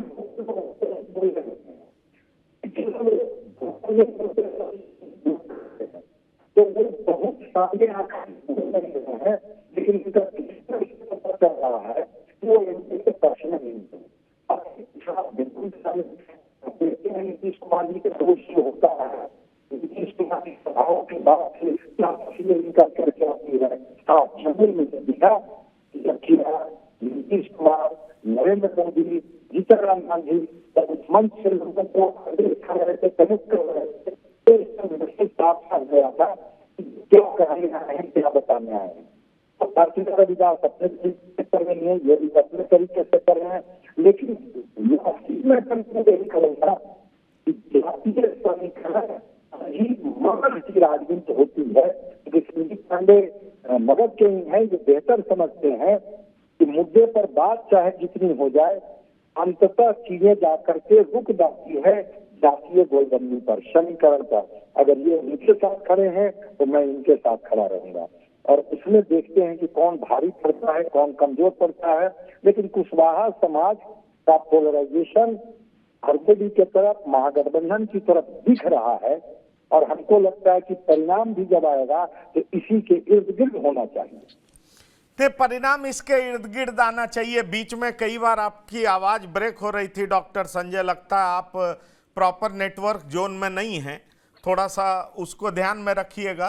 तो वो बहुत सामने है, लेकिन उनका चल रहा है वो एनडीए के पक्ष में नहीं है। बिल्कुल देखते हैं नीतीश कुमार जी के दोष होता है, नीतीश कुमार की सभाओं के बाद से क्या तस्वीर का चर्चा होती है। जमीन में दिखा नीतीश कुमार, नरेंद्र मोदी, जीतनराम मांझी उस मंच से लोगों को खा रहे थे, कनेक्ट कर रहे थे, साफ साफ गया था क्या कहने आए हैं, क्या बताने आए हैं। तो भारतीय रविदास अपने तरीके से कर रही है, ये भी अपने तरीके से कर रहे हैं, लेकिन मैं यही करूंगा कि जातीय समीकरण ही मगध की राजनीति होती है। संदीप पांडे मगध के ही हैं, जो बेहतर समझते हैं कि मुद्दे पर बात चाहे जितनी हो जाए, अंततः चीजें जाकर के रुक जाती है जातीय गोलबंदी पर, समीकरण पर। अगर ये इनके साथ खड़े हैं तो मैं इनके साथ खड़ा रहूंगा, और उसमें देखते हैं कि कौन भारी पड़ता है, कौन कमजोर पड़ता है। लेकिन कुशवाहा समाज का पोलराइजेशन आरजेडी के तरफ, महागठबंधन की तरफ दिख रहा है, और हमको लगता है कि परिणाम भी जब आएगा तो इसी के इर्द गिर्द होना चाहिए। ते परिणाम इसके इर्द गिर्द आना चाहिए। बीच में कई बार आपकी आवाज ब्रेक हो रही थी डॉक्टर संजय, लगता है आप प्रॉपर नेटवर्क जोन में नहीं हैं, थोड़ा सा उसको ध्यान में रखिएगा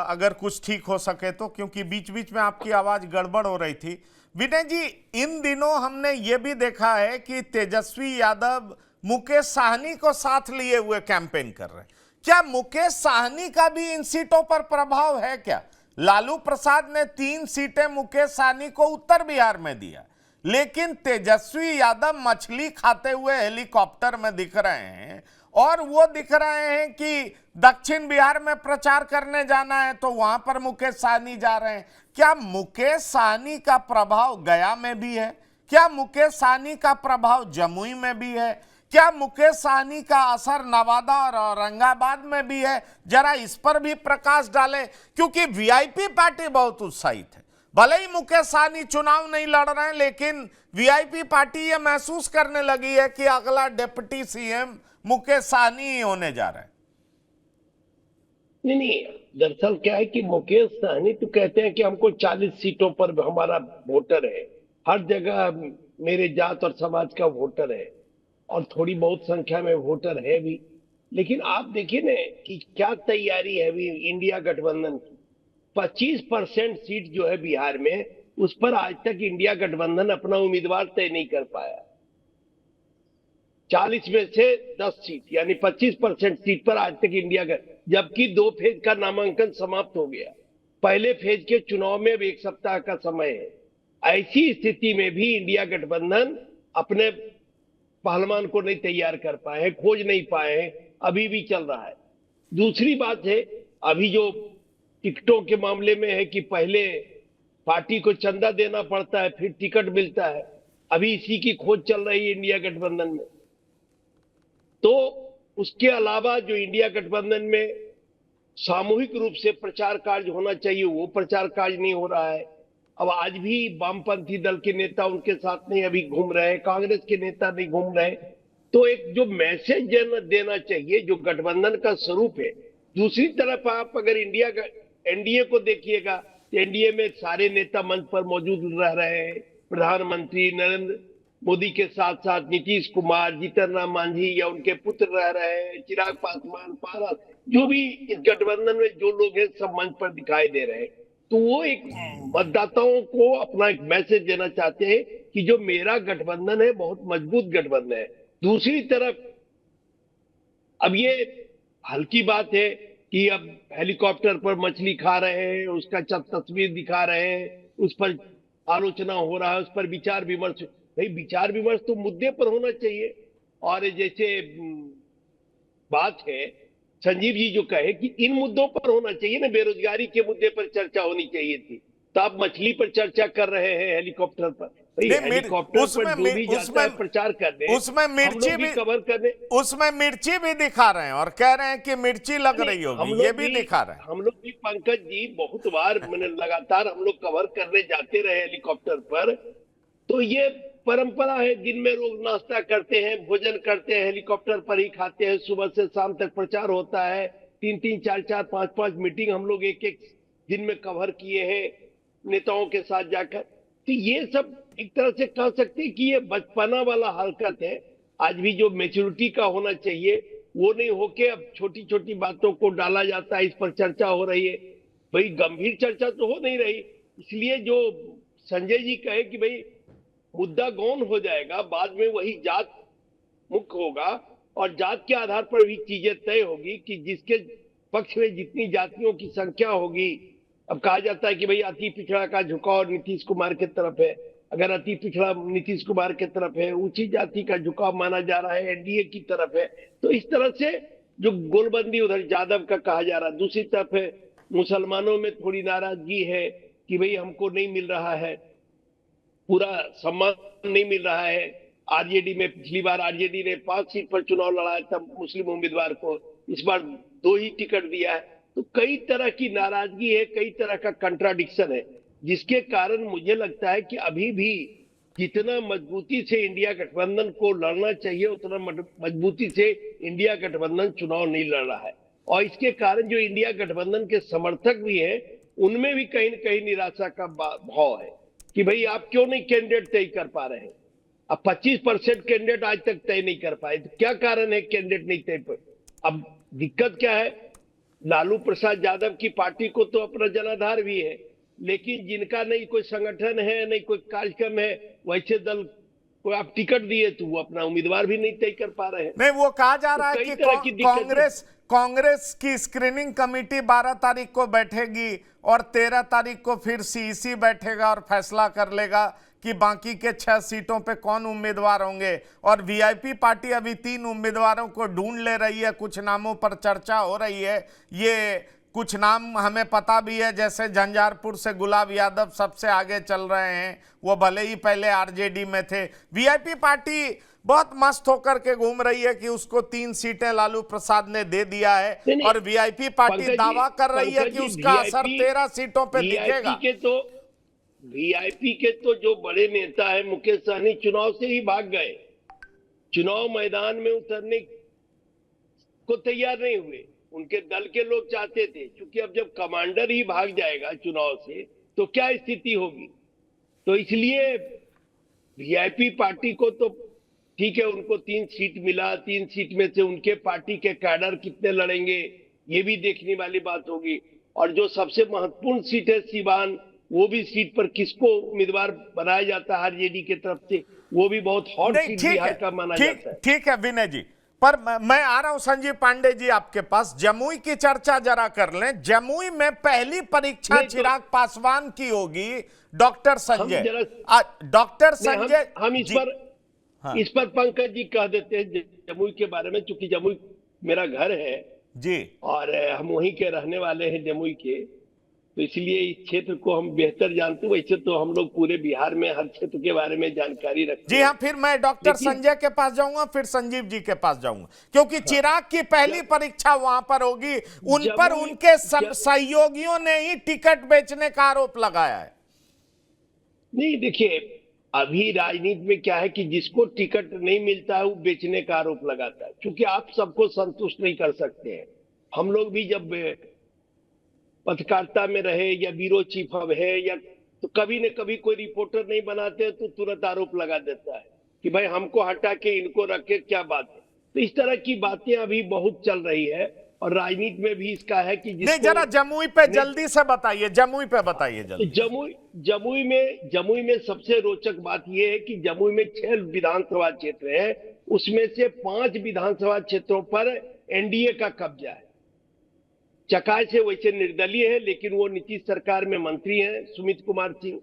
अगर कुछ ठीक हो सके तो, क्योंकि बीच बीच में आपकी आवाज गड़बड़ हो रही थी। विनय जी, इन दिनों हमने ये भी देखा है कि तेजस्वी यादव मुकेश साहनी को साथ लिए हुए कैंपेन कर रहे हैं। क्या मुकेश साहनी का भी इन सीटों पर प्रभाव है क्या? लालू प्रसाद ने 3 सीटें मुकेश साहनी को उत्तर बिहार में दिया, लेकिन तेजस्वी यादव मछली खाते हुए हेलीकॉप्टर में दिख रहे हैं और वो दिख रहे हैं कि दक्षिण बिहार में प्रचार करने जाना है तो वहां पर मुकेश साहनी जा रहे हैं। क्या मुकेश साहनी का प्रभाव गया में भी है? क्या मुकेश साहनी का प्रभाव जमुई में भी है? क्या मुकेश साहनी का असर नवादा और औरंगाबाद में भी है? जरा इस पर भी प्रकाश डालें, क्योंकि वीआईपी पार्टी बहुत उत्साहित है। भले ही मुकेश साहनी चुनाव नहीं लड़ रहे हैं, लेकिन वीआईपी पार्टी ये महसूस करने लगी है कि अगला डिप्टी सीएम मुकेश साहनी ही होने जा रहा है। नहीं, दरअसल क्या है कि मुकेश साहनी तो कहते हैं कि हमको 40 सीटों पर हमारा वोटर है, हर जगह मेरे जात और समाज का वोटर है और थोड़ी बहुत संख्या में वोटर है भी। लेकिन आप देखिए ना कि क्या तैयारी है अभी इंडिया गठबंधन की। 25% सीट जो है बिहार में, उस पर आज तक इंडिया गठबंधन अपना उम्मीदवार तय नहीं कर पाया। 40 में से 10 सीट यानी 25% सीट पर आज तक इंडिया का, जबकि 2 फेज का नामांकन समाप्त हो गया। पहले फेज के चुनाव में अब 1 सप्ताह का समय है। ऐसी स्थिति में भी इंडिया गठबंधन अपने पहलवान को नहीं तैयार कर पाए हैं, खोज नहीं पाए हैं, अभी भी चल रहा है। दूसरी बात है, अभी जो टिकटों के मामले में है कि पहले पार्टी को चंदा देना पड़ता है फिर टिकट मिलता है, अभी इसी की खोज चल रही है इंडिया गठबंधन में। तो उसके अलावा जो इंडिया गठबंधन में सामूहिक रूप से प्रचार कार्य होना चाहिए वो प्रचार कार्य नहीं हो रहा है। अब आज भी वामपंथी दल के नेता उनके साथ नहीं अभी घूम रहे हैं, कांग्रेस के नेता नहीं घूम रहे। तो एक जो मैसेज देना चाहिए जो गठबंधन का स्वरूप है। दूसरी तरफ आप अगर एनडीए को देखिएगा, एनडीए में सारे नेता मंच पर मौजूद रह रहे हैं। प्रधानमंत्री नरेंद्र मोदी के साथ साथ नीतीश कुमार, जीतन राम मांझी या उनके पुत्र रह रहे हैं, चिराग पासवान, पारस, जो भी इस गठबंधन में जो लोग हैं सब मंच पर दिखाई दे रहे हैं। तो वो एक मतदाताओं को अपना एक मैसेज देना चाहते हैं कि जो मेरा गठबंधन है बहुत मजबूत गठबंधन है। दूसरी तरफ अब ये हल्की बात है कि अब हेलीकॉप्टर पर मछली खा रहे हैं, उसका तस्वीर दिखा रहे हैं, उस पर आलोचना हो रहा है, उस पर विचार विमर्श। भाई विचार विमर्श तो मुद्दे पर होना चाहिए। और जैसे बात है संजीव जी जो कहे कि इन मुद्दों पर होना चाहिए ना, बेरोजगारी के मुद्दे पर चर्चा होनी चाहिए थी, तो आप मछली पर चर्चा कर रहे हैं हेलीकॉप्टर पर। हेलीकॉप्टर पर जो भी जाता है प्रचार करने, उसमें मिर्ची भी कवर करने, उसमें मिर्ची भी दिखा रहे हैं और कह रहे हैं कि मिर्ची लग रही होगी, ये भी दिखा रहे हैं। हम लोग भी पंकज जी बहुत बार मैंने लगातार हम लोग कवर करने जाते रहे हेलीकॉप्टर पर। तो ये परंपरा है, दिन में लोग नाश्ता करते हैं, भोजन करते हैं, हेलीकॉप्टर पर ही खाते हैं, सुबह से शाम तक प्रचार होता है। 3-3, 4-4, 5-5 मीटिंग हम लोग एक दिन में कवर किए हैं नेताओं के साथ जाकर। तो ये सब एक तरह से कह सकते हैं कि ये बचपना वाला हरकत है। आज भी जो मैच्योरिटी का होना चाहिए वो नहीं होके अब छोटी छोटी बातों को डाला जाता है, इस पर चर्चा हो रही है। भाई गंभीर चर्चा तो हो नहीं रही। इसलिए जो संजय जी कहे कि भाई मुद्दा गौण हो जाएगा, बाद में वही जात मुख्य होगा और जात के आधार पर भी चीजें तय होगी कि जिसके पक्ष में जितनी जातियों की संख्या होगी। अब कहा जाता है कि भाई अति पिछड़ा का झुकाव नीतीश कुमार की तरफ है। अगर अति पिछड़ा नीतीश कुमार की तरफ है, ऊंची जाति का झुकाव माना जा रहा है एनडीए की तरफ है। तो इस तरह से जो गोलबंदी उधर यादव का कहा जा रहा है, दूसरी तरफ है मुसलमानों में थोड़ी नाराजगी है कि भाई हमको नहीं मिल रहा है, पूरा सम्मान नहीं मिल रहा है। आरजेडी में पिछली बार आरजेडी ने 5 सीट पर चुनाव लड़ाया था मुस्लिम उम्मीदवार को, इस बार 2 ही टिकट दिया है। तो कई तरह की नाराजगी है, कई तरह का कंट्राडिक्शन है, जिसके कारण मुझे लगता है कि अभी भी जितना मजबूती से इंडिया गठबंधन को लड़ना चाहिए उतना मजबूती से इंडिया गठबंधन चुनाव नहीं लड़ रहा है। और इसके कारण जो इंडिया गठबंधन के समर्थक भी है उनमें भी कहीं न कहीं निराशा का भाव है कि भाई आप क्यों नहीं कैंडिडेट तय कर पा रहे हैं। अब 25% कैंडिडेट आज तक तय नहीं कर पाए, तो क्या कारण है कैंडिडेट नहीं तय पर? अब दिक्कत क्या है, लालू प्रसाद यादव की पार्टी को तो अपना जनाधार भी है, लेकिन जिनका नहीं कोई संगठन है, नहीं कोई कार्यक्रम है, वैसे दल को आप टिकट दिए तो वो अपना उम्मीदवार भी नहीं तय कर पा रहे हैं। नहीं, वो कहा जा रहा है कई कि तरह की दिक्कतें- कांग्रेस की स्क्रीनिंग कमेटी 12 तारीख को बैठेगी और 13 तारीख को फिर सीईसी बैठेगा और फैसला कर लेगा कि बाकी के 6 सीटों पे कौन उम्मीदवार होंगे। और वीआईपी पार्टी अभी 3 उम्मीदवारों को ढूंढ ले रही है, कुछ नामों पर चर्चा हो रही है। ये कुछ नाम हमें पता भी है, जैसे झंझारपुर से गुलाब यादव सबसे आगे चल रहे हैं, वो भले ही पहले आरजेडी में थे। वीआईपी पार्टी बहुत मस्त होकर के घूम रही है कि उसको 3 सीटें लालू प्रसाद ने दे दिया है, नहीं, और वीआईपी पार्टी दावा कर रही है कि उसका असर 13 सीटों पे दिखेगा। वीआईपी के तो जो बड़े नेता है मुकेश सहनी चुनाव से ही भाग गए, चुनाव मैदान में उतरने को तैयार नहीं हुए। उनके दल के लोग चाहते थे, क्योंकि अब जब कमांडर ही भाग जाएगा चुनाव से तो क्या स्थिति होगी। तो इसलिए वीआईपी पार्टी को तो ठीक है, उनको 3 सीट मिला, 3 सीट में से उनके पार्टी के कैडर कितने लड़ेंगे ये भी देखने वाली बात होगी। और जो सबसे महत्वपूर्ण सीट है सीवान, वो भी सीट पर किसको उम्मीदवार बनाया जाता है आरजेडी की तरफ से, वो भी बहुत हॉट सीट बिहार का माना जाता है। ठीक है विनय जी, पर मैं आ रहा हूं संजीव पांडे जी आपके पास। जमुई की चर्चा जरा कर लें। जमुई में पहली परीक्षा चिराग पासवान की होगी, डॉक्टर संजय। डॉक्टर संजय हम इस पर पंकज जी कह देते हैं जमुई के बारे में, चूंकि जमुई मेरा घर है जी और हम वहीं के रहने वाले हैं जमुई के, तो इसलिए इस क्षेत्र को हम बेहतर जानते हैं। वैसे तो हम लोग पूरे बिहार में हर क्षेत्र के बारे में जानकारी रखते हैं। जी हाँ, फिर मैं डॉक्टर संजय के पास जाऊंगा, फिर संजीव जी के पास जाऊंगा, क्योंकि चिराग की पहली परीक्षा वहां पर होगी। उन पर उनके सहयोगियों ने ही टिकट बेचने का आरोप लगाया है। नहीं, देखिए अभी राजनीति में क्या है कि जिसको टिकट नहीं मिलता है वो बेचने का आरोप लगाता है, क्योंकि आप सबको संतुष्ट नहीं कर सकते हैं। हम लोग भी जब पत्रकारिता में रहे या ब्यूरो चीफ अब है, या तो कभी न कभी कोई रिपोर्टर नहीं बनाते तो तुरंत आरोप लगा देता है कि भाई हमको हटा के इनको रखे, क्या बात है। तो इस तरह की बातें अभी बहुत चल रही है, और राजनीति में भी इसका है कि नहीं, जरा जमुई पे जल्दी से बताइए, जमुई पे बताइए जल्दी। जमुई में सबसे रोचक बात यह है कि जमुई में 6 विधानसभा क्षेत्र है, उसमें से 5 विधानसभा क्षेत्रों पर एनडीए का कब्जा है। चकाय से वैसे निर्दलीय है, लेकिन वो नीतीश सरकार में मंत्री हैं, सुमित कुमार सिंह।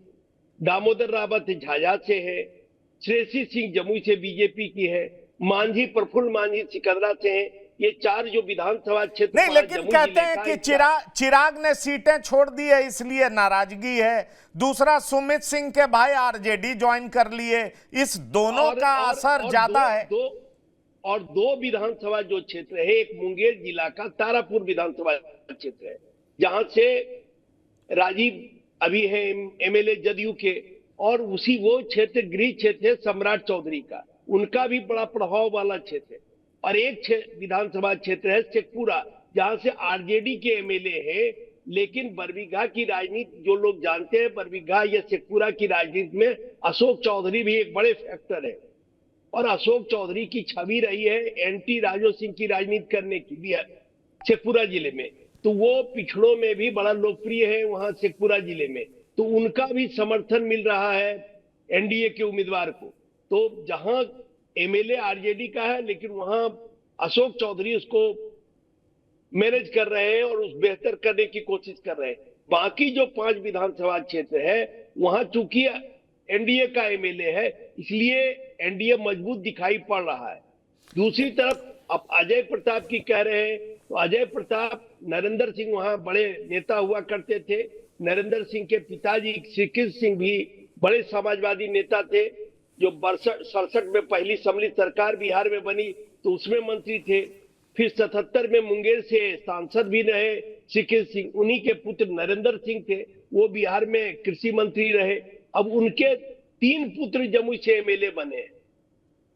दामोदर रावत झाझा से है, श्रेयसी सिंह जमुई से बीजेपी की है, मांझी प्रफुल्ल मांझी सिकंदरा से है। ये 4 जो विधानसभा क्षेत्र नहीं, लेकिन कहते हैं कि चिराग ने सीटें छोड़ दी है, इसलिए नाराजगी है। दूसरा, सुमित सिंह के भाई आरजेडी ज्वाइन कर लिए, इस दोनों का असर ज्यादा है। और 2 विधानसभा जो क्षेत्र है, एक मुंगेर जिला का तारापुर विधानसभा क्षेत्र है, जहां से राजीव अभी है एमएलए जदयू के, और उसी वो क्षेत्र गृह क्षेत्र है सम्राट चौधरी का, उनका भी बड़ा प्रभाव वाला क्षेत्र है। और एक विधानसभा क्षेत्र है शेखपुरा, जहां से आरजेडी के एमएलए है, लेकिन बरबीघा की राजनीति जो लोग जानते हैं, बरबीघा या शेखपुरा की राजनीति में अशोक चौधरी भी एक बड़े फैक्टर है, और अशोक चौधरी की छवि रही है एंटी राजो सिंह की राजनीति करने की भी है शेखपुरा जिले में, तो वो पिछड़ों में भी बड़ा लोकप्रिय है वहां शेखपुरा जिले में, तो उनका भी समर्थन मिल रहा है एनडीए के उम्मीदवार को। तो जहां एमएलए आरजेडी का है, लेकिन वहां अशोक चौधरी उसको मैनेज कर रहे हैं और उस बेहतर करने की कोशिश कर रहे हैं। बाकी जो 5 विधानसभा क्षेत्र है, वहां चूंकि एनडीए का एमएलए है, इसलिए एनडीए मजबूत दिखाई पड़ रहा है। दूसरी तरफ अब अजय प्रताप की कह रहे हैं, तो अजय प्रताप नरेंद्र सिंह वहां बड़े नेता हुआ करते थे। नरेंद्र सिंह के पिताजी श्रीकृष्ण सिंह भी बड़े समाजवादी नेता थे, जो 67 में पहली सम्मिलित सरकार बिहार में बनी तो उसमें मंत्री थे। फिर 77 में मुंगेर से सांसद भी रहे श्रीकृष्ण सिंह, उन्हीं के पुत्र नरेंद्र सिंह थे, वो बिहार में कृषि मंत्री रहे। अब उनके 3 पुत्र जमुई से एमएलए बने।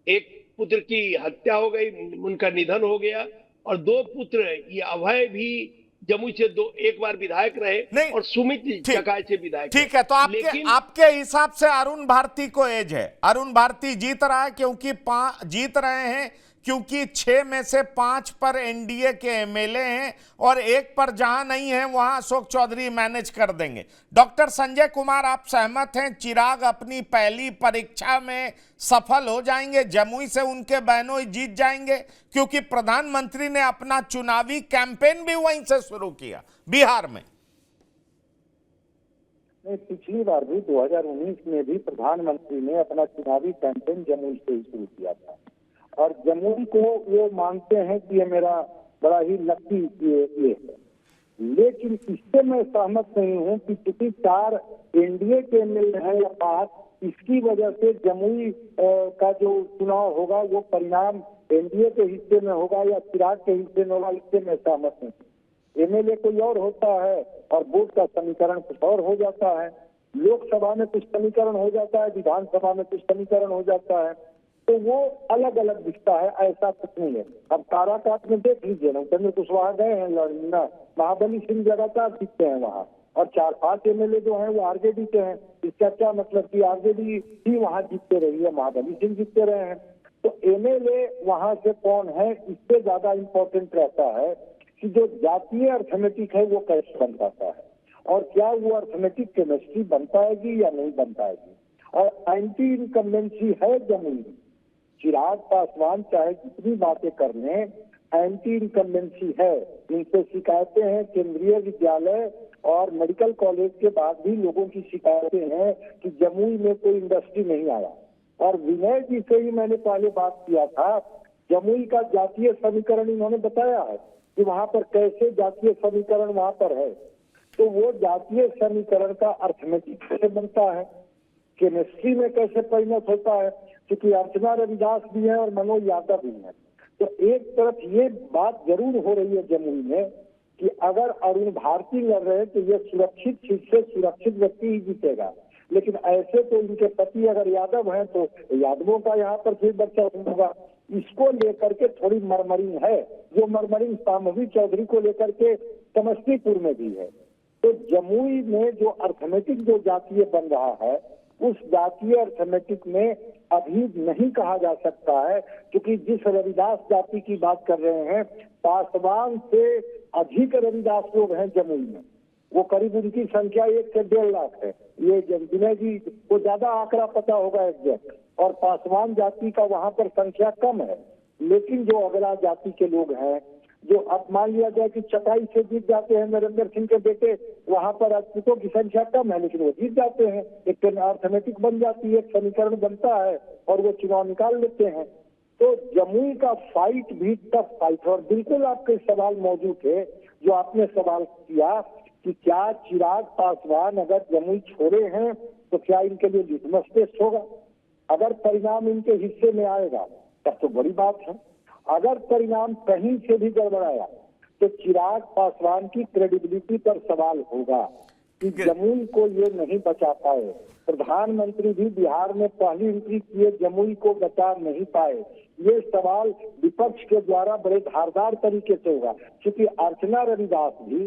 एक पुत्र की हत्या हो गई, उनका निधन हो गया, और 2 पुत्र ये अभय भी जमुई से एक बार विधायक रहे नहीं, और सुमित ठीक चकाय से विधायक ठीक है। तो आपके लेकिन आपके हिसाब से अरुण भारती को एज है, अरुण भारती जीत रहा है क्योंकि जीत रहे हैं क्योंकि 6 में से 5 पर एनडीए के एमएलए हैं और 1 पर जहां नहीं है वहां अशोक चौधरी मैनेज कर देंगे। डॉक्टर संजय कुमार, आप सहमत हैं चिराग अपनी पहली परीक्षा में सफल हो जाएंगे, जमुई से उनके बहनोई जीत जाएंगे, क्योंकि प्रधानमंत्री ने अपना चुनावी कैंपेन भी वहीं से शुरू किया बिहार में। नहीं, पिछली बार भी 2019 में भी प्रधानमंत्री ने अपना चुनावी कैंपेन जमुई से ही शुरू किया था और जमुई को वो मानते हैं कि ये मेरा बड़ा ही लकी ये है। लेकिन इससे मैं सहमत नहीं हूँ कि चूंकि 4 एनडीए के एमएलए हैं या 5, इसकी वजह से जमुई का जो चुनाव होगा वो परिणाम एनडीए के हिस्से में होगा या चिराग के हिस्से में होगा, इससे मैं सहमत नहीं। एमएलए कोई और होता है और वोट का समीकरण कुछ और हो जाता है, लोकसभा में कुछ समीकरण हो जाता है, विधानसभा में कुछ समीकरण हो जाता है, तो वो अलग अलग दिखता है, ऐसा कुछ नहीं है। अब काराकाट में देख लीजिए ना, उपेंद्र कुशवाहा गए हैं लड़ना, महाबली सिंह लगातार जीतते हैं वहाँ, और 4-5 एमएलए जो हैं वो आरजेडी के हैं। इसका क्या मतलब कि आरजेडी ही वहाँ जीतते रही है, महाबली सिंह जीतते रहे हैं। तो एमएलए वहाँ से कौन है, इससे ज्यादा इम्पोर्टेंट रहता है कि जो जातीय अर्थमेटिक है वो कैसे बन पाता है और क्या वो अर्थमेटिक केमिस्ट्री बन पाएगी या नहीं बन पाएगी। और एंटी इनकम्बेंसी है जमुई, चिराग पासवान चाहे जितनी बातें कर लें, एंटी इनकम्बेंसी है। इनसे शिकायतें हैं केंद्रीय विद्यालय और मेडिकल कॉलेज के बाद भी लोगों की शिकायतें हैं कि जमुई में कोई इंडस्ट्री नहीं आया। और विनय जी से ही मैंने पहले बात किया था, जमुई का जातीय समीकरण इन्होंने बताया है कि वहां पर कैसे जातीय समीकरण वहां पर है। तो वो जातीय समीकरण का अर्थमेटिक कैसे बनता है, केमिस्ट्री में कैसे परिणत होता है, क्योंकि अर्चना रविदास भी है और मनोज यादव भी है। तो एक तरफ ये बात जरूर हो रही है जमुई में कि अगर अरुण भारती लड़ रहे हैं तो ये सुरक्षित सीट से सुरक्षित व्यक्ति ही जीतेगा, लेकिन ऐसे तो इनके पति अगर यादव हैं तो यादवों का यहाँ पर फिर बच्चा होगा। इसको लेकर के थोड़ी मरमरिंग है, जो मरमरिंग शाम्भवी चौधरी को लेकर के समस्तीपुर में भी है। तो जमुई में जो अर्थमेटिक जो जातीय बन रहा है, उस जातीय अर्थमेटिक में अभी नहीं कहा जा सकता है, क्योंकि जिस रविदास जाति की बात कर रहे हैं, पासवान से अधिक रविदास लोग हैं जमुई में। वो करीब उनकी संख्या 1 से 1.5 लाख है। ये विनय जी को ज्यादा आंकड़ा पता होगा एग्जैक्ट, और पासवान जाति का वहां पर संख्या कम है। लेकिन जो अगला जाति के लोग हैं, जो अब मान लिया जाए कि चकाई से जीत जाते हैं नरेंद्र सिंह के बेटे, वहां पर अछूतों की संख्या कम है लेकिन वो जीत जाते हैं। एक अर्थमेटिक बन जाती है, एक समीकरण बनता है और वो चुनाव निकाल लेते हैं। तो जमुई का फाइट भी टफ फाइट है। और बिल्कुल आपके सवाल मौजूद है जो आपने सवाल किया कि क्या चिराग पासवान अगर जमुई छोड़े हैं तो क्या इनके लिए लिटमस टेस्ट होगा। अगर परिणाम इनके हिस्से में आएगा तब तो बड़ी बात है। अगर परिणाम कहीं से भी गड़बड़ाया तो चिराग पासवान की क्रेडिबिलिटी पर सवाल होगा कि जमुई को ये नहीं बचा पाए। प्रधानमंत्री भी बिहार में पहली एंट्री किए, जमुई को बचा नहीं पाए। ये सवाल विपक्ष के द्वारा बड़े धारदार तरीके से होगा, क्योंकि अर्चना रविदास भी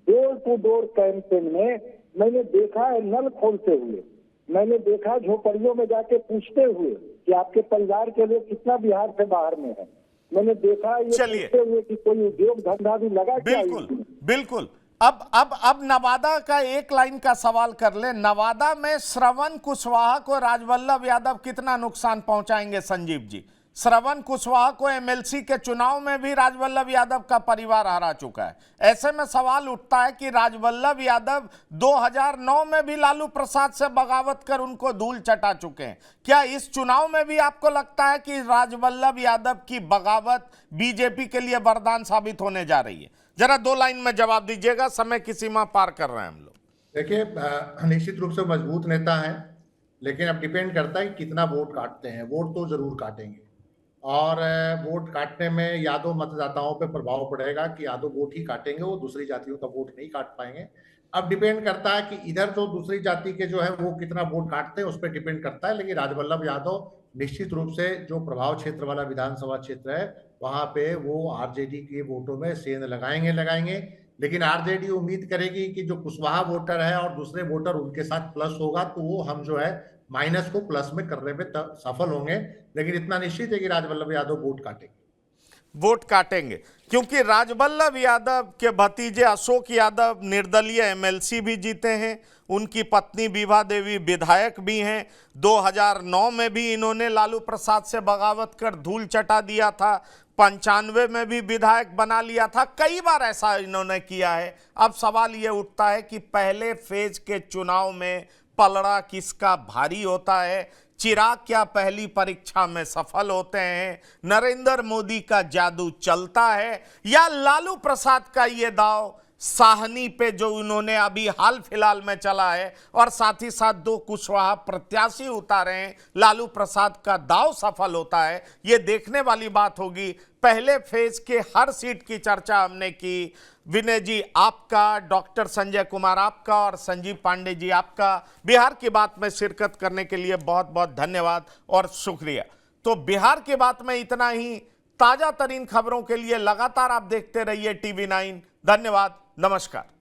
डोर टू डोर कैंपेन में मैंने देखा है नल खोलते हुए, मैंने देखा झोपड़ियों में जाके पूछते हुए कि आपके परिवार के लोग कितना बिहार से बाहर में है। मैंने देखा ये पूछते हुए कि कोई उद्योग धंधा भी लगा क्या। बिल्कुल बिल्कुल। अब नवादा का एक लाइन का सवाल कर ले। नवादा में श्रवण कुशवाहा को राजवल्लभ यादव कितना नुकसान पहुंचाएंगे संजीव जी? श्रवण कुशवाहा को एमएलसी के चुनाव में भी राजवल्लभ यादव का परिवार हरा चुका है। ऐसे में सवाल उठता है कि राजवल्लभ यादव 2009 में भी लालू प्रसाद से बगावत कर उनको धूल चटा चुके हैं। क्या इस चुनाव में भी आपको लगता है कि राजवल्लभ यादव की बगावत बीजेपी के लिए वरदान साबित होने जा रही है? जरा 2 लाइन में जवाब दीजिएगा, समय की सीमा पार कर रहे हैं हम लोग। देखिए, निश्चित रूप से मजबूत नेता है, लेकिन अब डिपेंड करता है कि कितना वोट काटते हैं। वोट तो जरूर काटेंगे और वोट काटने में यादव मतदाताओं पे प्रभाव पड़ेगा कि यादव वोट ही काटेंगे, वो दूसरी जातियों का वोट नहीं काट पाएंगे। अब डिपेंड करता है कि इधर तो दूसरी जाति के जो है वो कितना वोट काटते हैं, उस पर डिपेंड करता है। लेकिन राजवल्लभ यादव निश्चित रूप से जो प्रभाव क्षेत्र वाला विधानसभा क्षेत्र है वहां पे वो आरजेडी के वोटों में सेंध लगाएंगे। लेकिन आरजेडी उम्मीद करेगी कि जो कुशवाहा वोटर है और दूसरे वोटर उनके साथ प्लस होगा, तो वो हम जो है माइनस को प्लस में करने में सफल होंगे। लेकिन इतना निश्चित है कि राजवल्लभ यादव वोट काटेंगे। क्योंकि राजवल्लभ यादव के भतीजे अशोक यादव निर्दलीय एमएलसी भी जीते हैं, उनकी पत्नी विभा देवी विधायक भी हैं। 2009 में भी इन्होंने लालू प्रसाद से बगावत कर धूल चटा दिया था, 95 में भी विधायक बना लिया था, कई बार ऐसा इन्होंने किया है। अब सवाल ये उठता है कि पहले फेज के चुनाव में पलड़ा किसका भारी होता है? चिराग क्या पहली परीक्षा में सफल होते हैं? नरेंद्र मोदी का जादू चलता है या लालू प्रसाद का ये दाव साहनी पे जो उन्होंने अभी हाल फिलहाल में चला है और साथ ही साथ 2 कुशवाहा प्रत्याशी उतारे हैं, लालू प्रसाद का दाव सफल होता है? ये देखने वाली बात होगी। पहले फेज के हर सीट की चर्चा हमने की। विनय जी आपका, डॉक्टर संजय कुमार आपका और संजीव पांडे जी आपका बिहार की बात में शिरकत करने के लिए बहुत बहुत धन्यवाद और शुक्रिया। तो बिहार की बात में इतना ही। ताजा तरीन खबरों के लिए लगातार आप देखते रहिए TV9। धन्यवाद, नमस्कार।